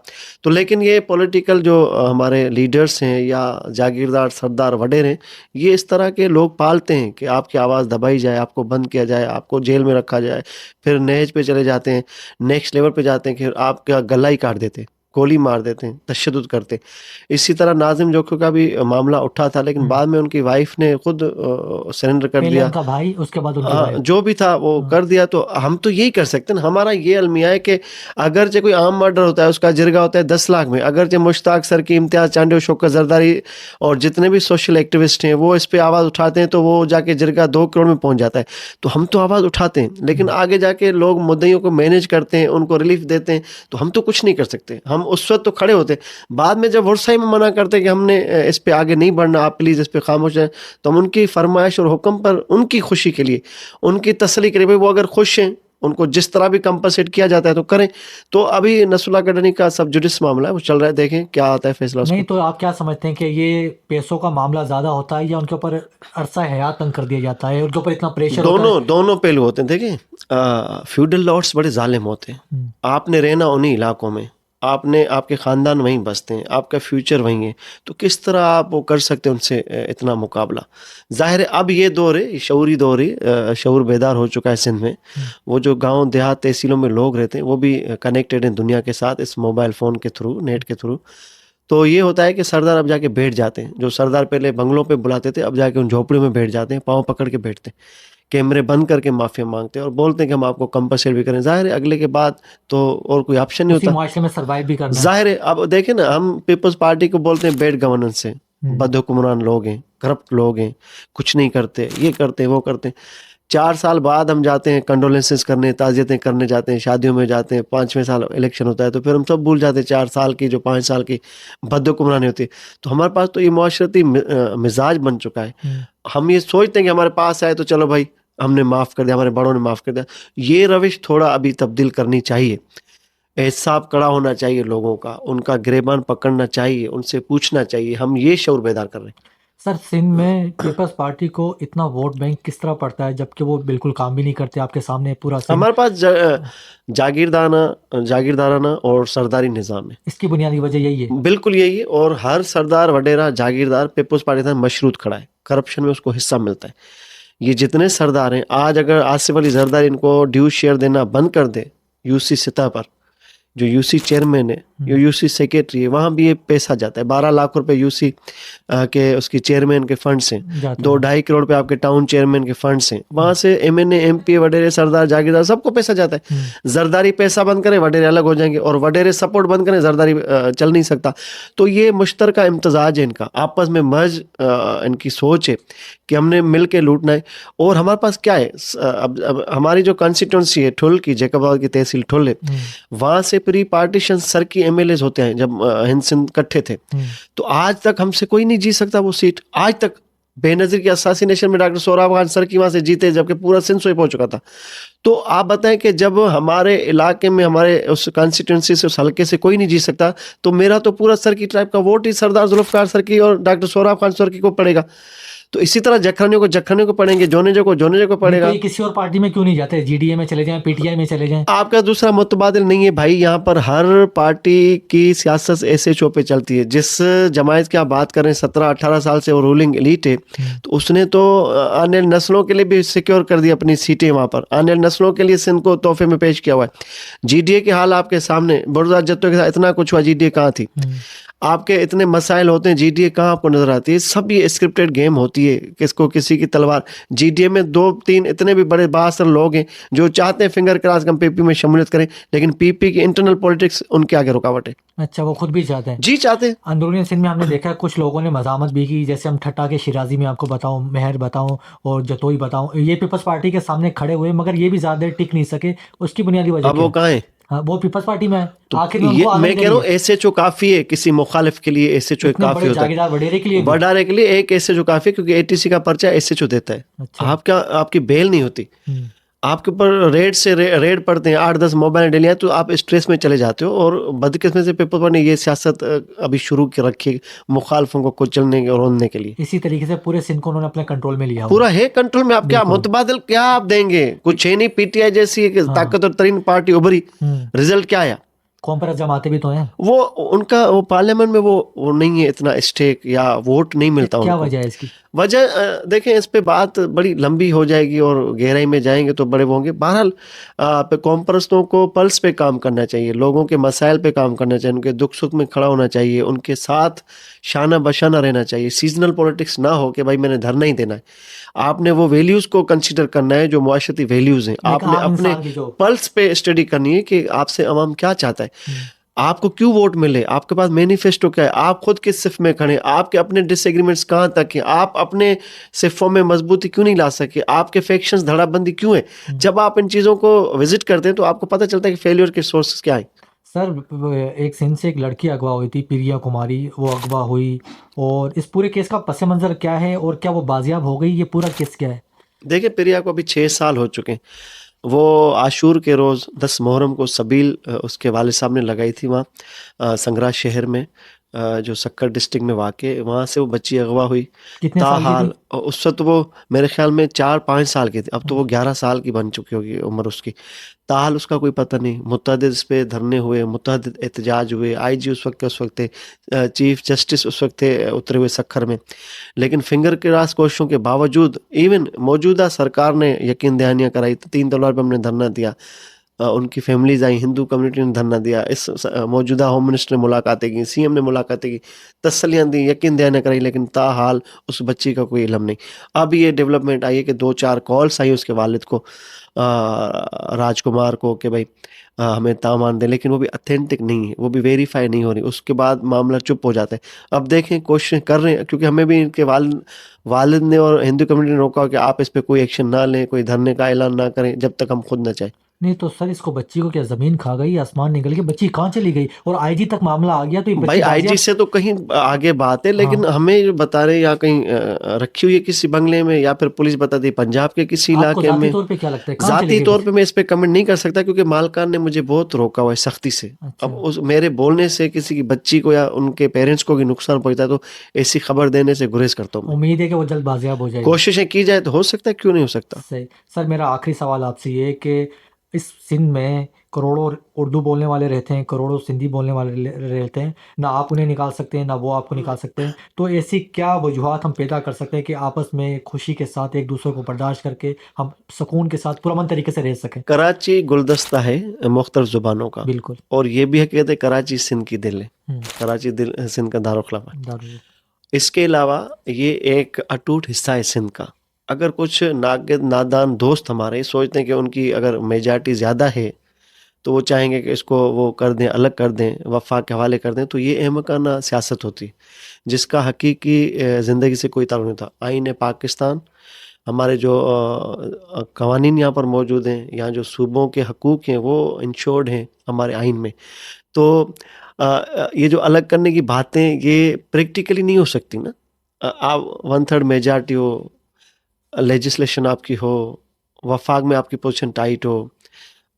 तो लेकिन ये पॉलिटिकल जो हमारे लीडर्स हैं या जागीरदार सरदार वडेर हैं, ये इस तरह के लोग पालते हैं कि आपकी आवाज़ दबाई जाए, आपको बंद किया जाए, आपको जेल में रखा जाए, फिर नहज पे चले जाते हैं, नेक्स्ट लेवल पे जाते हैं कि आपका गला ही काट देते हैं, गोली मार देते हैं, तशद्दुद करते हैं। इसी तरह नाजिम जोखो का भी मामला उठा था, लेकिन बाद में उनकी वाइफ ने खुद सरेंडर कर पहले दिया। उनका भाई, उसके बाद उनकी वाइफ। जो भी था वो कर दिया। तो हम तो यही कर सकते हैं ना, हमारा ये अलमिया है कि अगर कोई आम मर्डर होता है, उसका जिरगा होता है 10 लाख में, अगर मुश्ताक सर की, इम्तियाज चांडी और शौकत जरदारी और जितने भी सोशल एक्टिविस्ट हैं वो इस पे आवाज़ उठाते हैं, तो वो जाके जिरगा 2 करोड़ में पहुंच जाता है। तो हम तो आवाज़ उठाते हैं, लेकिन आगे जाके लोग मुद्दइयों को मैनेज करते हैं, उनको रिलीफ देते हैं, तो हम तो कुछ नहीं कर सकते। हम उस वक्त तो खड़े होते, बाद में जब वर्साई में मना करते कि हमने इस पे आगे नहीं बढ़ना, आप प्लीज़ इस पे खामोश रहें, तो हम उनकी फरमाइश और हुक्म पर उनकी खुशी के लिए, उनकी तसल्ली करें, भाई वो अगर खुश हैं, उनको जिस तरह भी कंपनसेट किया जाता है तो करें। तो अभी नसरुल्लाह गडनी का सब जुडिस मामला है, वो चल रहा है, देखें क्या आता है फैसला उसको। नहीं, तो आप क्या समझते हैं कि ये पैसों का मामला ज्यादा होता है, या उनके ऊपर अरसा हयात तंग कर दिया जाता है, उनके ऊपर इतना प्रेशर होता है? दोनों पहलू होते हैं। देखिए, फ्यूडल लॉर्ड्स बड़े जालिम होते हैं। आपने रहना उन्हीं इलाकों में, आपने, आपके ख़ानदान वहीं बसते हैं, आपका फ्यूचर वहीं है, तो किस तरह आप वो कर सकते हैं उनसे इतना मुकाबला। ज़ाहिर है अब ये दौर है, शऊरी दौर है, शऊर बेदार हो चुका है सिंध में। वो जो गांव देहात तहसीलों में लोग रहते हैं, वो भी कनेक्टेड हैं दुनिया के साथ इस मोबाइल फ़ोन के थ्रू, नेट के थ्रू। तो ये होता है कि सरदार अब जाके बैठ जाते हैं, जो सरदार पहले बंगलों पे बुलाते थे, अब जाके उन झोपड़ियों में बैठ जाते हैं, पाँव पकड़ के बैठते हैं, कैमरे बंद करके माफिया मांगते हैं और बोलते हैं कि हम आपको कंपनसेट भी करें। जाहिर है अगले के बाद तो और कोई ऑप्शन नहीं उसी होता। मुआशरे में सर्वाइव भी करना है। जाहिर है अब देखें ना, हम पीपल्स पार्टी को बोलते हैं बेड गवर्नेंस से, बदहुक्मरान लोग हैं, करप्ट लोग हैं, कुछ नहीं करते, ये करते वो करते। 4 साल बाद हम जाते हैं कंडोलेंसेस करने, ताज़ियतें करने जाते हैं, शादियों में जाते हैं, 5वें साल इलेक्शन होता है, तो फिर हम सब भूल जाते हैं 4 साल की, जो 5 साल की बदहुक्मरानी होती है। तो हमारे पास तो ये मुआशरती मिजाज बन चुका है। हम ये सोचते हैं कि हमारे पास आए तो चलो भाई हमने माफ़ कर दिया, हमारे बड़ों ने माफ़ कर दिया। ये रविश थोड़ा अभी तब्दील करनी चाहिए। एहसाब कड़ा होना चाहिए लोगों का, उनका गिरेबान पकड़ना चाहिए, उनसे पूछना चाहिए। हम ये शऊर बेदार कर रहे हैं। सर, सिंध में पीपल्स पार्टी को इतना वोट बैंक किस तरह पड़ता है, जबकि वो बिल्कुल काम भी नहीं करते? आपके सामने पूरा सिंध। हमारे पास जागीरदाराना और सरदारी निज़ाम है। इसकी बुनियादी वजह यही है। बिल्कुल यही है। और हर सरदार वडेरा जागीरदार पीपल्स पार्टी का मशरूत खड़ा है, करप्शन में उसको हिस्सा मिलता है। ये जितने सरदार हैं, आज अगर आसिफ अली जरदारी इनको ड्यू शेयर देना बंद कर दे, यूसी सतह पर जो यूसी चेयरमैन है, जो यूसी सेक्रेटरी है, वहाँ भी ये पैसा जाता है। 12 लाख रुपए यूसी के उसकी चेयरमैन के फंड्स हैं, 2-2.5 करोड़ रुपए आपके टाउन चेयरमैन के फंड्स हैं। वहाँ से एमएनए, एमपी, वडेरे, सरदार, जागीरदार सबको पैसा जाता है। जरदारी पैसा बंद करें, वडेरे अलग हो जाएंगे, और वडेरे सपोर्ट बंद करें, जरदारी चल नहीं सकता। तो ये मुश्तरका इम्तजाज है इनका, आपस में मर्ज इनकी सोच है कि हमने मिल के लूटना है। और हमारे पास क्या है, अब हमारी जो कॉन्स्टिट्यूंसी है ठुल की, जैकबाबाद की तहसील ठुल है, वहाँ से प्री पार्टीशन सर की एमएलए होते हैं। जब हिंद सिंध इकट्ठे थे, तो आज तक हमसे कोई नहीं जीत सकता वो सीट। आज तक बेनजीर की असासिनेशन में डॉक्टर सोहराब खान सर की वहाँ से जीते, जबकि पूरा सिंध सोई पहुंच चुका था। तो आप बताएं कि जब हमारे इलाके में, हमारे उस कॉन्स्टिट्यूंसी से, उस हल्के से कोई नहीं जीत सकता, तो मेरा तो पूरा सर की ट्राइब का वोट ही सरदार जुल्फकार सर की और डॉक्टर सोहराब खान सर की को पड़ेगा। तो इसी तरह जखनियों को पड़ेंगे, जोनेजो को पड़ेगा। तो किसी और पार्टी में क्यों नहीं जाते? जीडीए में चले जाएं, पीटीआई में चले जाएं। आपका दूसरा मुतबादिल नहीं है भाई। यहाँ पर हर पार्टी की सियासत एसएचओ पे चलती है। जिस जमायत की आप बात करें, 17-18 साल से वो रूलिंग एलीट है, तो उसने तो आने वाली नस्लों के लिए भी सिक्योर कर दी अपनी सीटें। वहाँ पर आने वाली नस्लों के लिए सिंध को तोहफे में पेश किया हुआ है। जीडीए के हाल आपके सामने, बुरजा जत्तो के साथ इतना कुछ हुआ, जीडीए कहाँ थी? आपके इतने मसाइल होते हैं, जीडीए कहाँ आपको नजर आती है? सब ये स्क्रिप्टेड गेम होती है, किसको किसी की तलवार। जीडीए में 2-3 इतने भी बड़े बासर लोग हैं जो चाहते हैं फिंगर क्रॉस हम पीपी में शमूलियत करें, लेकिन पीपी की इंटरनल पॉलिटिक्स उनके आगे रुकावट है। अच्छा, वो खुद भी चाहते हैं? जी चाहते हैं। अंदरूनी सिंध में हमने देखा कुछ लोगों ने मजामत भी की, जैसे हम ठट्टा के शिराजी में आपको बताऊं, मेहर बताऊं और जतोई बताऊं, ये पीपल्स पार्टी के सामने खड़े हुए, मगर ये भी ज्यादा देर टिक नहीं सके। उसकी बुनियादी वजह अब वो कहाँ है? हाँ, वो पीपल्स पार्टी में है। तो आखिर में ये उनको आने मैं के कह रहा हूँ लिए एसएचओ काफी है, किसी मुखालिफ के लिए एसएचओ इतने काफी बड़े होता है। जागीरदार वडेरे के लिए भी। वडारे के लिए एक एसएचओ काफी है, क्योंकि एटीसी का पर्चा एसएचओ देता है। अच्छा। आपकी बेल नहीं होती, हम्म, आपके ऊपर रेड पड़ते हैं, 8-10 मोबाइल डिलिया, तो आप स्ट्रेस में चले जाते हो। और बदकिस्मती से पीपल्स पार्टी ने ये सियासत अभी शुरू की रखी मुखालफों को कुचलने और रोनने के लिए। इसी तरीके से पूरे सिंध को उन्होंने अपने कंट्रोल में लिया हुआ पूरा है। है कंट्रोल में। आप क्या बिल्कुल। मुतबादल क्या आप देंगे? कुछ है नहीं, पीटीआई जैसी एक हाँ। ताकतवर तरीन पार्टी उभरी, रिजल्ट क्या आया? कौम पर जमाते भी तो हैं। वो उनका वो पार्लियामेंट में वो नहीं है इतना स्टेक या वोट नहीं मिलता क्या उनको। वजह है इसकी? वजह देखें, इस पे बात बड़ी लंबी हो जाएगी और गहराई में जाएंगे तो बड़े होंगे। बहरहाल पे कौम परस्तों को पल्स पे काम करना चाहिए, लोगों के मसाइल पे काम करना चाहिए, उनके दुख सुख में खड़ा होना चाहिए, उनके साथ शाना बशाना रहना चाहिए। सीजनल पॉलिटिक्स ना हो कि भाई मैंने धरना ही देना है। आपने वो वैल्यूज को कंसीडर करना है जो मुआशरती वैल्यूज हैं। एक आपने आम अपने इंसान की जो पल्स पे स्टडी करनी है कि आपसे अवाम क्या चाहता है, आपको क्यों वोट मिले, आपके पास मैनिफेस्टो क्या है, आप खुद किस सिफ में खड़े, आपके अपने डिसएग्रीमेंट्स कहाँ तक हैं, आप अपने सिफों में मजबूती क्यों नहीं ला सके, आपके फैक्शंस धड़ाबंदी क्यों है। जब आप इन चीज़ों को विजिट करते हैं तो आपको पता चलता है कि फेलियर के सोर्सेस क्या है। सर, एक सिंध से एक लड़की अगवा हुई थी, प्रिया कुमारी, वो अगवा हुई। और इस पूरे केस का पस मंज़र क्या है और क्या वो बाजियाब हो गई? ये पूरा केस क्या है? देखिए, प्रिया को अभी 6 साल हो चुके हैं। वो आशूर के रोज़ 10 मुहर्रम को सबील उसके वालिद साहब ने लगाई थी वहाँ संगरा शहर में, जो सक्कर डिस्ट्रिक्ट में वाक़, वहाँ से वो बच्ची अगवा हुई। कितने साल की ताहाल थी? उस वक्त वो मेरे ख्याल में 4-5 साल की थी, अब तो वो 11 साल की बन चुकी होगी उम्र उसकी। ताहाल उसका कोई पता नहीं। मुतअद्दिद इस पे धरने हुए, मुतअद्दिद एहतजाज हुए। आईजी उस वक्त थे, चीफ जस्टिस उस वक्त थे उतरे हुए सक्खर में। लेकिन फिंगर क्रॉस कोशिशों के बावजूद इवन मौजूदा सरकार ने यकीन दहानियाँ कराई, 3 तलवार पर हमने धरना दिया, उनकी फैमिलीज आई, हिंदू कम्युनिटी ने धरना दिया, इस मौजूदा होम मिनिस्टर ने मुलाकातें की, सीएम ने मुलाकातें की, तसल्लियाँ दी, यकीन दहानियाँ कराई, लेकिन ताहाल उस बच्ची का कोई इल्म नहीं। अब ये डेवलपमेंट आई है कि 2-4 कॉल्स आई उसके वालिद को, राजकुमार को, कि भाई हमें तामान दें, लेकिन वो भी अथेंटिक नहीं है, वो भी वेरीफाई नहीं हो रही। उसके बाद मामला चुप हो जाता है। अब देखें, कोशिश कर रहे हैं, क्योंकि हमें भी इनके वालिद ने और हिंदू कम्युनिटी ने रोका कि आप इस पे कोई एक्शन ना लें, कोई धरने का ऐलान ना करें जब तक हम खुद न चाहें। नहीं तो सर, इसको बच्ची को क्या ज़मीन खा गई, आसमान निकल गया? बच्ची कहाँ चली गई? और आईजी तक मामला आ गया तो ये भाई बच्ची आईजी बाजियाब। से तो कहीं आगे बात है, लेकिन हाँ। हमें जो बता रहे हैं या कहीं रखी हुई है किसी बंगले में, या फिर पुलिस बता दी पंजाब के किसी आपको इलाके जाती में। तौर पे क्या लगता है, कहाँ चली जाती गई तौर बच्ची? पे मैं इस पे कमेंट नहीं कर सकता, क्योंकि मालकान ने मुझे बहुत रोका हुआ है सख्ती से। अच्छा। अब उस मेरे बोलने से किसी की बच्ची को या उनके पेरेंट्स को भी नुकसान पहुंचता है, तो ऐसी खबर देने से गुरेज करता हूँ मैं। उम्मीद है कि वो जल्द बाजियाब हो जाएगी। कोशिशें की जाए तो हो सकता है, क्यों नहीं हो सकता। सही। सर, मेरा आखिरी सवाल आपसे ये है कि इस सिंध में करोड़ों उर्दू बोलने वाले रहते हैं, करोड़ों सिंधी बोलने वाले रहते हैं, ना आप उन्हें निकाल सकते हैं ना वो आपको निकाल सकते हैं। तो ऐसी क्या वजूहत हम पैदा कर सकते हैं कि आपस में खुशी के साथ एक दूसरे को बर्दाश्त करके हम सुकून के साथ पुरअमन तरीके से रह सकें? कराची गुलदस्ता है मुख्तलिफ जुबानों का, बिल्कुल। और ये भी है, कहते हैं कराची सिंध की दिल है, हम्म, कराची दिल सिंध का दारुल दारुल। इसके अलावा ये एक अटूट हिस्सा है सिंध का। अगर कुछ नादान दोस्त हमारे सोचते हैं कि उनकी अगर मेजॉरिटी ज़्यादा है तो वो चाहेंगे कि इसको वो कर दें, अलग कर दें, वफाक के हवाले कर दें, तो ये अहमकाना सियासत होती है जिसका हकीकी ज़िंदगी से कोई ताल्लुक नहीं था। आईन पाकिस्तान, हमारे जो कवानीन यहाँ पर मौजूद हैं, यहाँ जो सूबों के हकूक़ हैं वो इंश्योर्ड हैं हमारे आइन में। तो ये जो अलग करने की बातें ये प्रैक्टिकली नहीं हो सकती ना। आप 1/3 मेजॉरिटी हो, लेजिस्लेशन आपकी हो, वफाक में आपकी पोजीशन टाइट हो,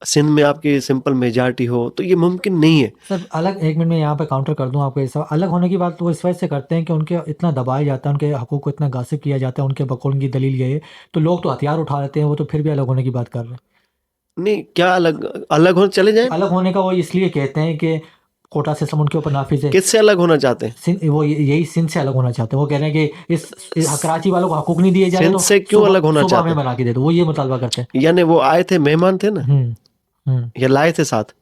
सिंध में आपकी सिंपल मेजॉरिटी हो, तो ये मुमकिन नहीं है। सर, अलग एक मिनट में यहाँ पे काउंटर कर दूँ आपको। ऐसा अलग होने की बात तो वो इस वजह से करते हैं कि उनके इतना दबाया जाता है, उनके हकूक़ को इतना गासिब किया जाता है, उनके बकौल की दलील ये है। तो लोग तो हथियार उठा लेते हैं, वो तो फिर भी अलग होने की बात कर रहे हैं। नहीं, क्या अलग अलग हो चले जाएं? अलग होने का वो इसलिए कहते हैं कि कोटा सिस्टम उनके ऊपर नाफिज है। किससे अलग होना चाहते हैं? वो यही सिंध से अलग होना चाहते हैं। वो कह रहे हैं कि इस कराची वालों को हकूक नहीं दिए जा रहे, सिंध तो से क्यों अलग होना सुबह चाहते हमें बना के दे दो। वो ये मुतालबा करते हैं। यानी वो आए थे, मेहमान थे ना, या लाए थे साथ।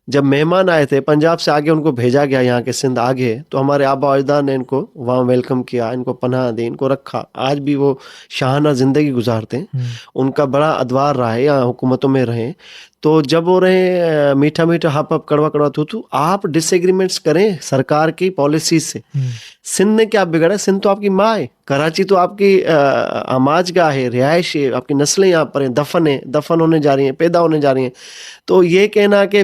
जब मेहमान आए थे पंजाब से, आगे उनको भेजा गया यहाँ के सिंध आगे, तो हमारे आबा अजदाद ने इनको वहाँ वेलकम किया, इनको पनाह दी, इनको रखा। आज भी वो शाहाना ज़िंदगी गुजारते हैं, उनका बड़ा अदवार रहा है, यहाँ हुकूमतों में रहे। तो जब हो रहे मीठा मीठा हप हप कड़वा कड़वा थू थू, आप डिसएग्रीमेंट्स करें सरकार की पॉलिसी से। सिंध ने क्या बिगड़ा? सिंध तो आपकी माँ है, कराची तो आपकी आमाजगाह है, रिहायश है, आपकी नस्लें यहाँ पर हैं, दफन होने जा रही हैं, पैदा होने जा रही हैं। तो ये कहना कि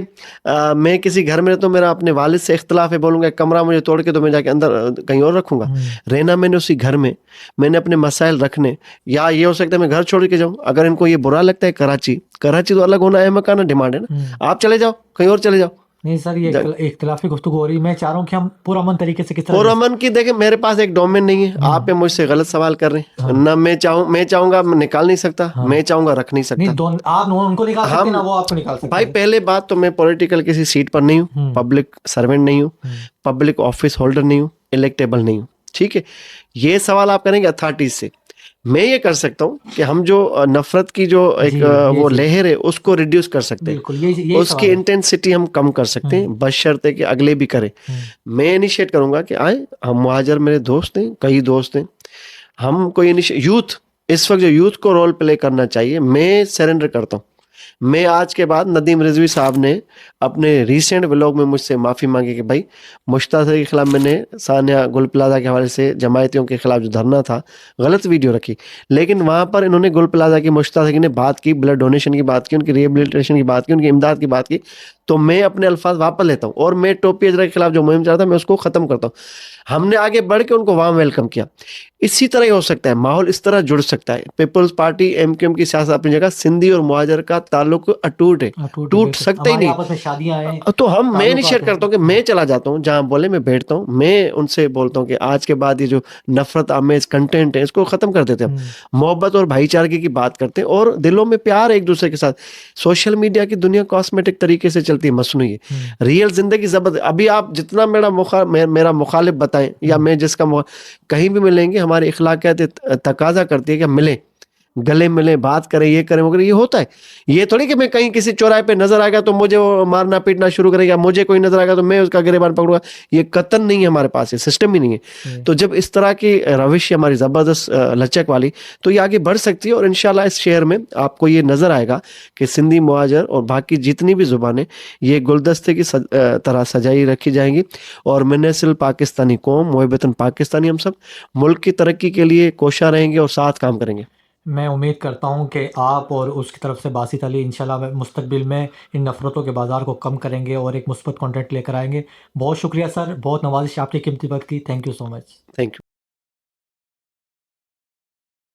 मैं किसी घर में तो मेरा अपने वालिद से इख्तलाफ है, बोलूँगा एक कमरा मुझे तोड़ के तो मैं जाके अंदर कहीं और रखूँगा। रहना मैंने उसी घर में, मैंने अपने मसाइल रखने, या ये हो सकता है मैं घर छोड़ के जाऊँ। अगर इनको ये बुरा लगता है कराची तो अलग होना है मकाना डिमांड है ना, आप चले जाओ कहीं और चले जाओ। नहीं सर, ये इख्तिलाफी गुफ्तगू हो रही है। मैं चाह रहा हूँ कि हम पुरअमन तरीके से किस तरह पुरअमन की देखें, मेरे पास एक डोमेन नहीं है, आप पे मुझसे गलत सवाल कर रहे हैं ना। मैं चाहूंगा मैं निकाल नहीं सकता, मैं चाहूंगा रख नहीं सकता। नहीं, आप उनको निकाल सकते ना, वो आपको निकाल सकते भाई पहले बात तो मैं पॉलिटिकल किसी सीट पर नहीं हूँ, पब्लिक सर्वेंट नहीं हूँ, पब्लिक ऑफिस होल्डर नहीं हूँ, इलेक्टेबल नहीं हूँ, ठीक है। ये सवाल आप करेंगे अथॉरिटीज से। मैं ये कर सकता हूँ कि हम जो नफरत की जो एक वो लहर है उसको रिड्यूस कर सकते हैं, उसकी इंटेंसिटी हम कम कर सकते हैं, बशर्ते कि अगले भी करें। मैं इनिशिएट करूंगा कि आए हम, मुहाजिर मेरे दोस्त हैं, कई दोस्त हैं, हम कोई यूथ, इस वक्त जो यूथ को रोल प्ले करना चाहिए, मैं सरेंडर करता हूँ। मैं आज के बाद, नदीम रिजवी साहब ने अपने रिसेंट व्लॉग में मुझसे माफ़ी मांगी कि भाई मुश्ताक के खिलाफ मैंने सानिया गुल प्लाजा के हवाले से जमायतियों के खिलाफ जो धरना था, गलत वीडियो रखी, लेकिन वहाँ पर इन्होंने गुल प्लाजा की मुश्ताक ने बात की, ब्लड डोनेशन की बात की, उनकी रिहेबिलिटेशन की बात की, उनकी इमदाद की बात की। तो मैं अपने अल्फाज वापस लेता हूँ और मैं टोपी अजरा के खिलाफ जो मुहिम चल रहा था मैं उसको ख़त्म करता हूँ। हमने आगे बढ़ के उनको वहाँ वेलकम किया। इसी तरह ही हो सकता है, माहौल इस तरह जुड़ सकता है। पीपल्स पार्टी एमक्यूएम की सियासत अपनी जगह, सिंधी और मुहाजिर का ताल्लुक अटूट है, टूट सकता ही नहीं। शादियां तो मैं इनिशिएट करता हूँ कि मैं चला जाता हूँ जहाँ बोले, मैं बैठता हूँ, मैं उनसे बोलता हूँ कि आज के बाद ये जो नफरत आमेज कंटेंट है इसको खत्म कर देते हैं, मोहब्बत और भाईचारे की बात करते हैं और दिलों में प्यार एक दूसरे के साथ। सोशल मीडिया की दुनिया कॉस्मेटिक तरीके से चलती है, मसनूई है। रियल जिंदगी जबरदस्त। अभी आप जितना मेरा मुखालिफ बताएं या मैं जिसका कहीं भी मिलेंगे, हमारी इखलाकियात तकाजा करती है कि मिले, गले मिले, बात करें, ये करें वो करें। ये होता है, ये थोड़ी कि मैं कहीं किसी चौराहे पे नजर आएगा तो मुझे वो मारना पीटना शुरू करेगा, मुझे कोई नजर आएगा तो मैं उसका गिरेबान पकड़ूंगा। ये कतन नहीं है हमारे पास, ये सिस्टम ही नहीं है। तो जब इस तरह की रविश हमारी जबरदस्त लचक वाली, तो ये आगे बढ़ सकती है और इंशाल्लाह इस शहर में आपको ये नजर आएगा कि सिंधी, मुहाजिर और बाकी जितनी भी जुबानें ये गुलदस्ते की तरह सजाई रखी जाएंगी और मिन्नसिल पाकिस्तानी कौम, मोहब्बतन पाकिस्तानी, हम सब मुल्क की तरक्की के लिए कोशा रहेंगे और साथ काम करेंगे। मैं उम्मीद करता हूं कि आप और उसकी तरफ से बासित अली इंशाल्लाह मुस्तकबिल में इन नफ़रतों के बाज़ार को कम करेंगे और एक मुस्बत कंटेंट लेकर आएंगे। बहुत शुक्रिया सर, बहुत नवाजिश आपकी कीमती वक्त की। Thank you so much. Thank you.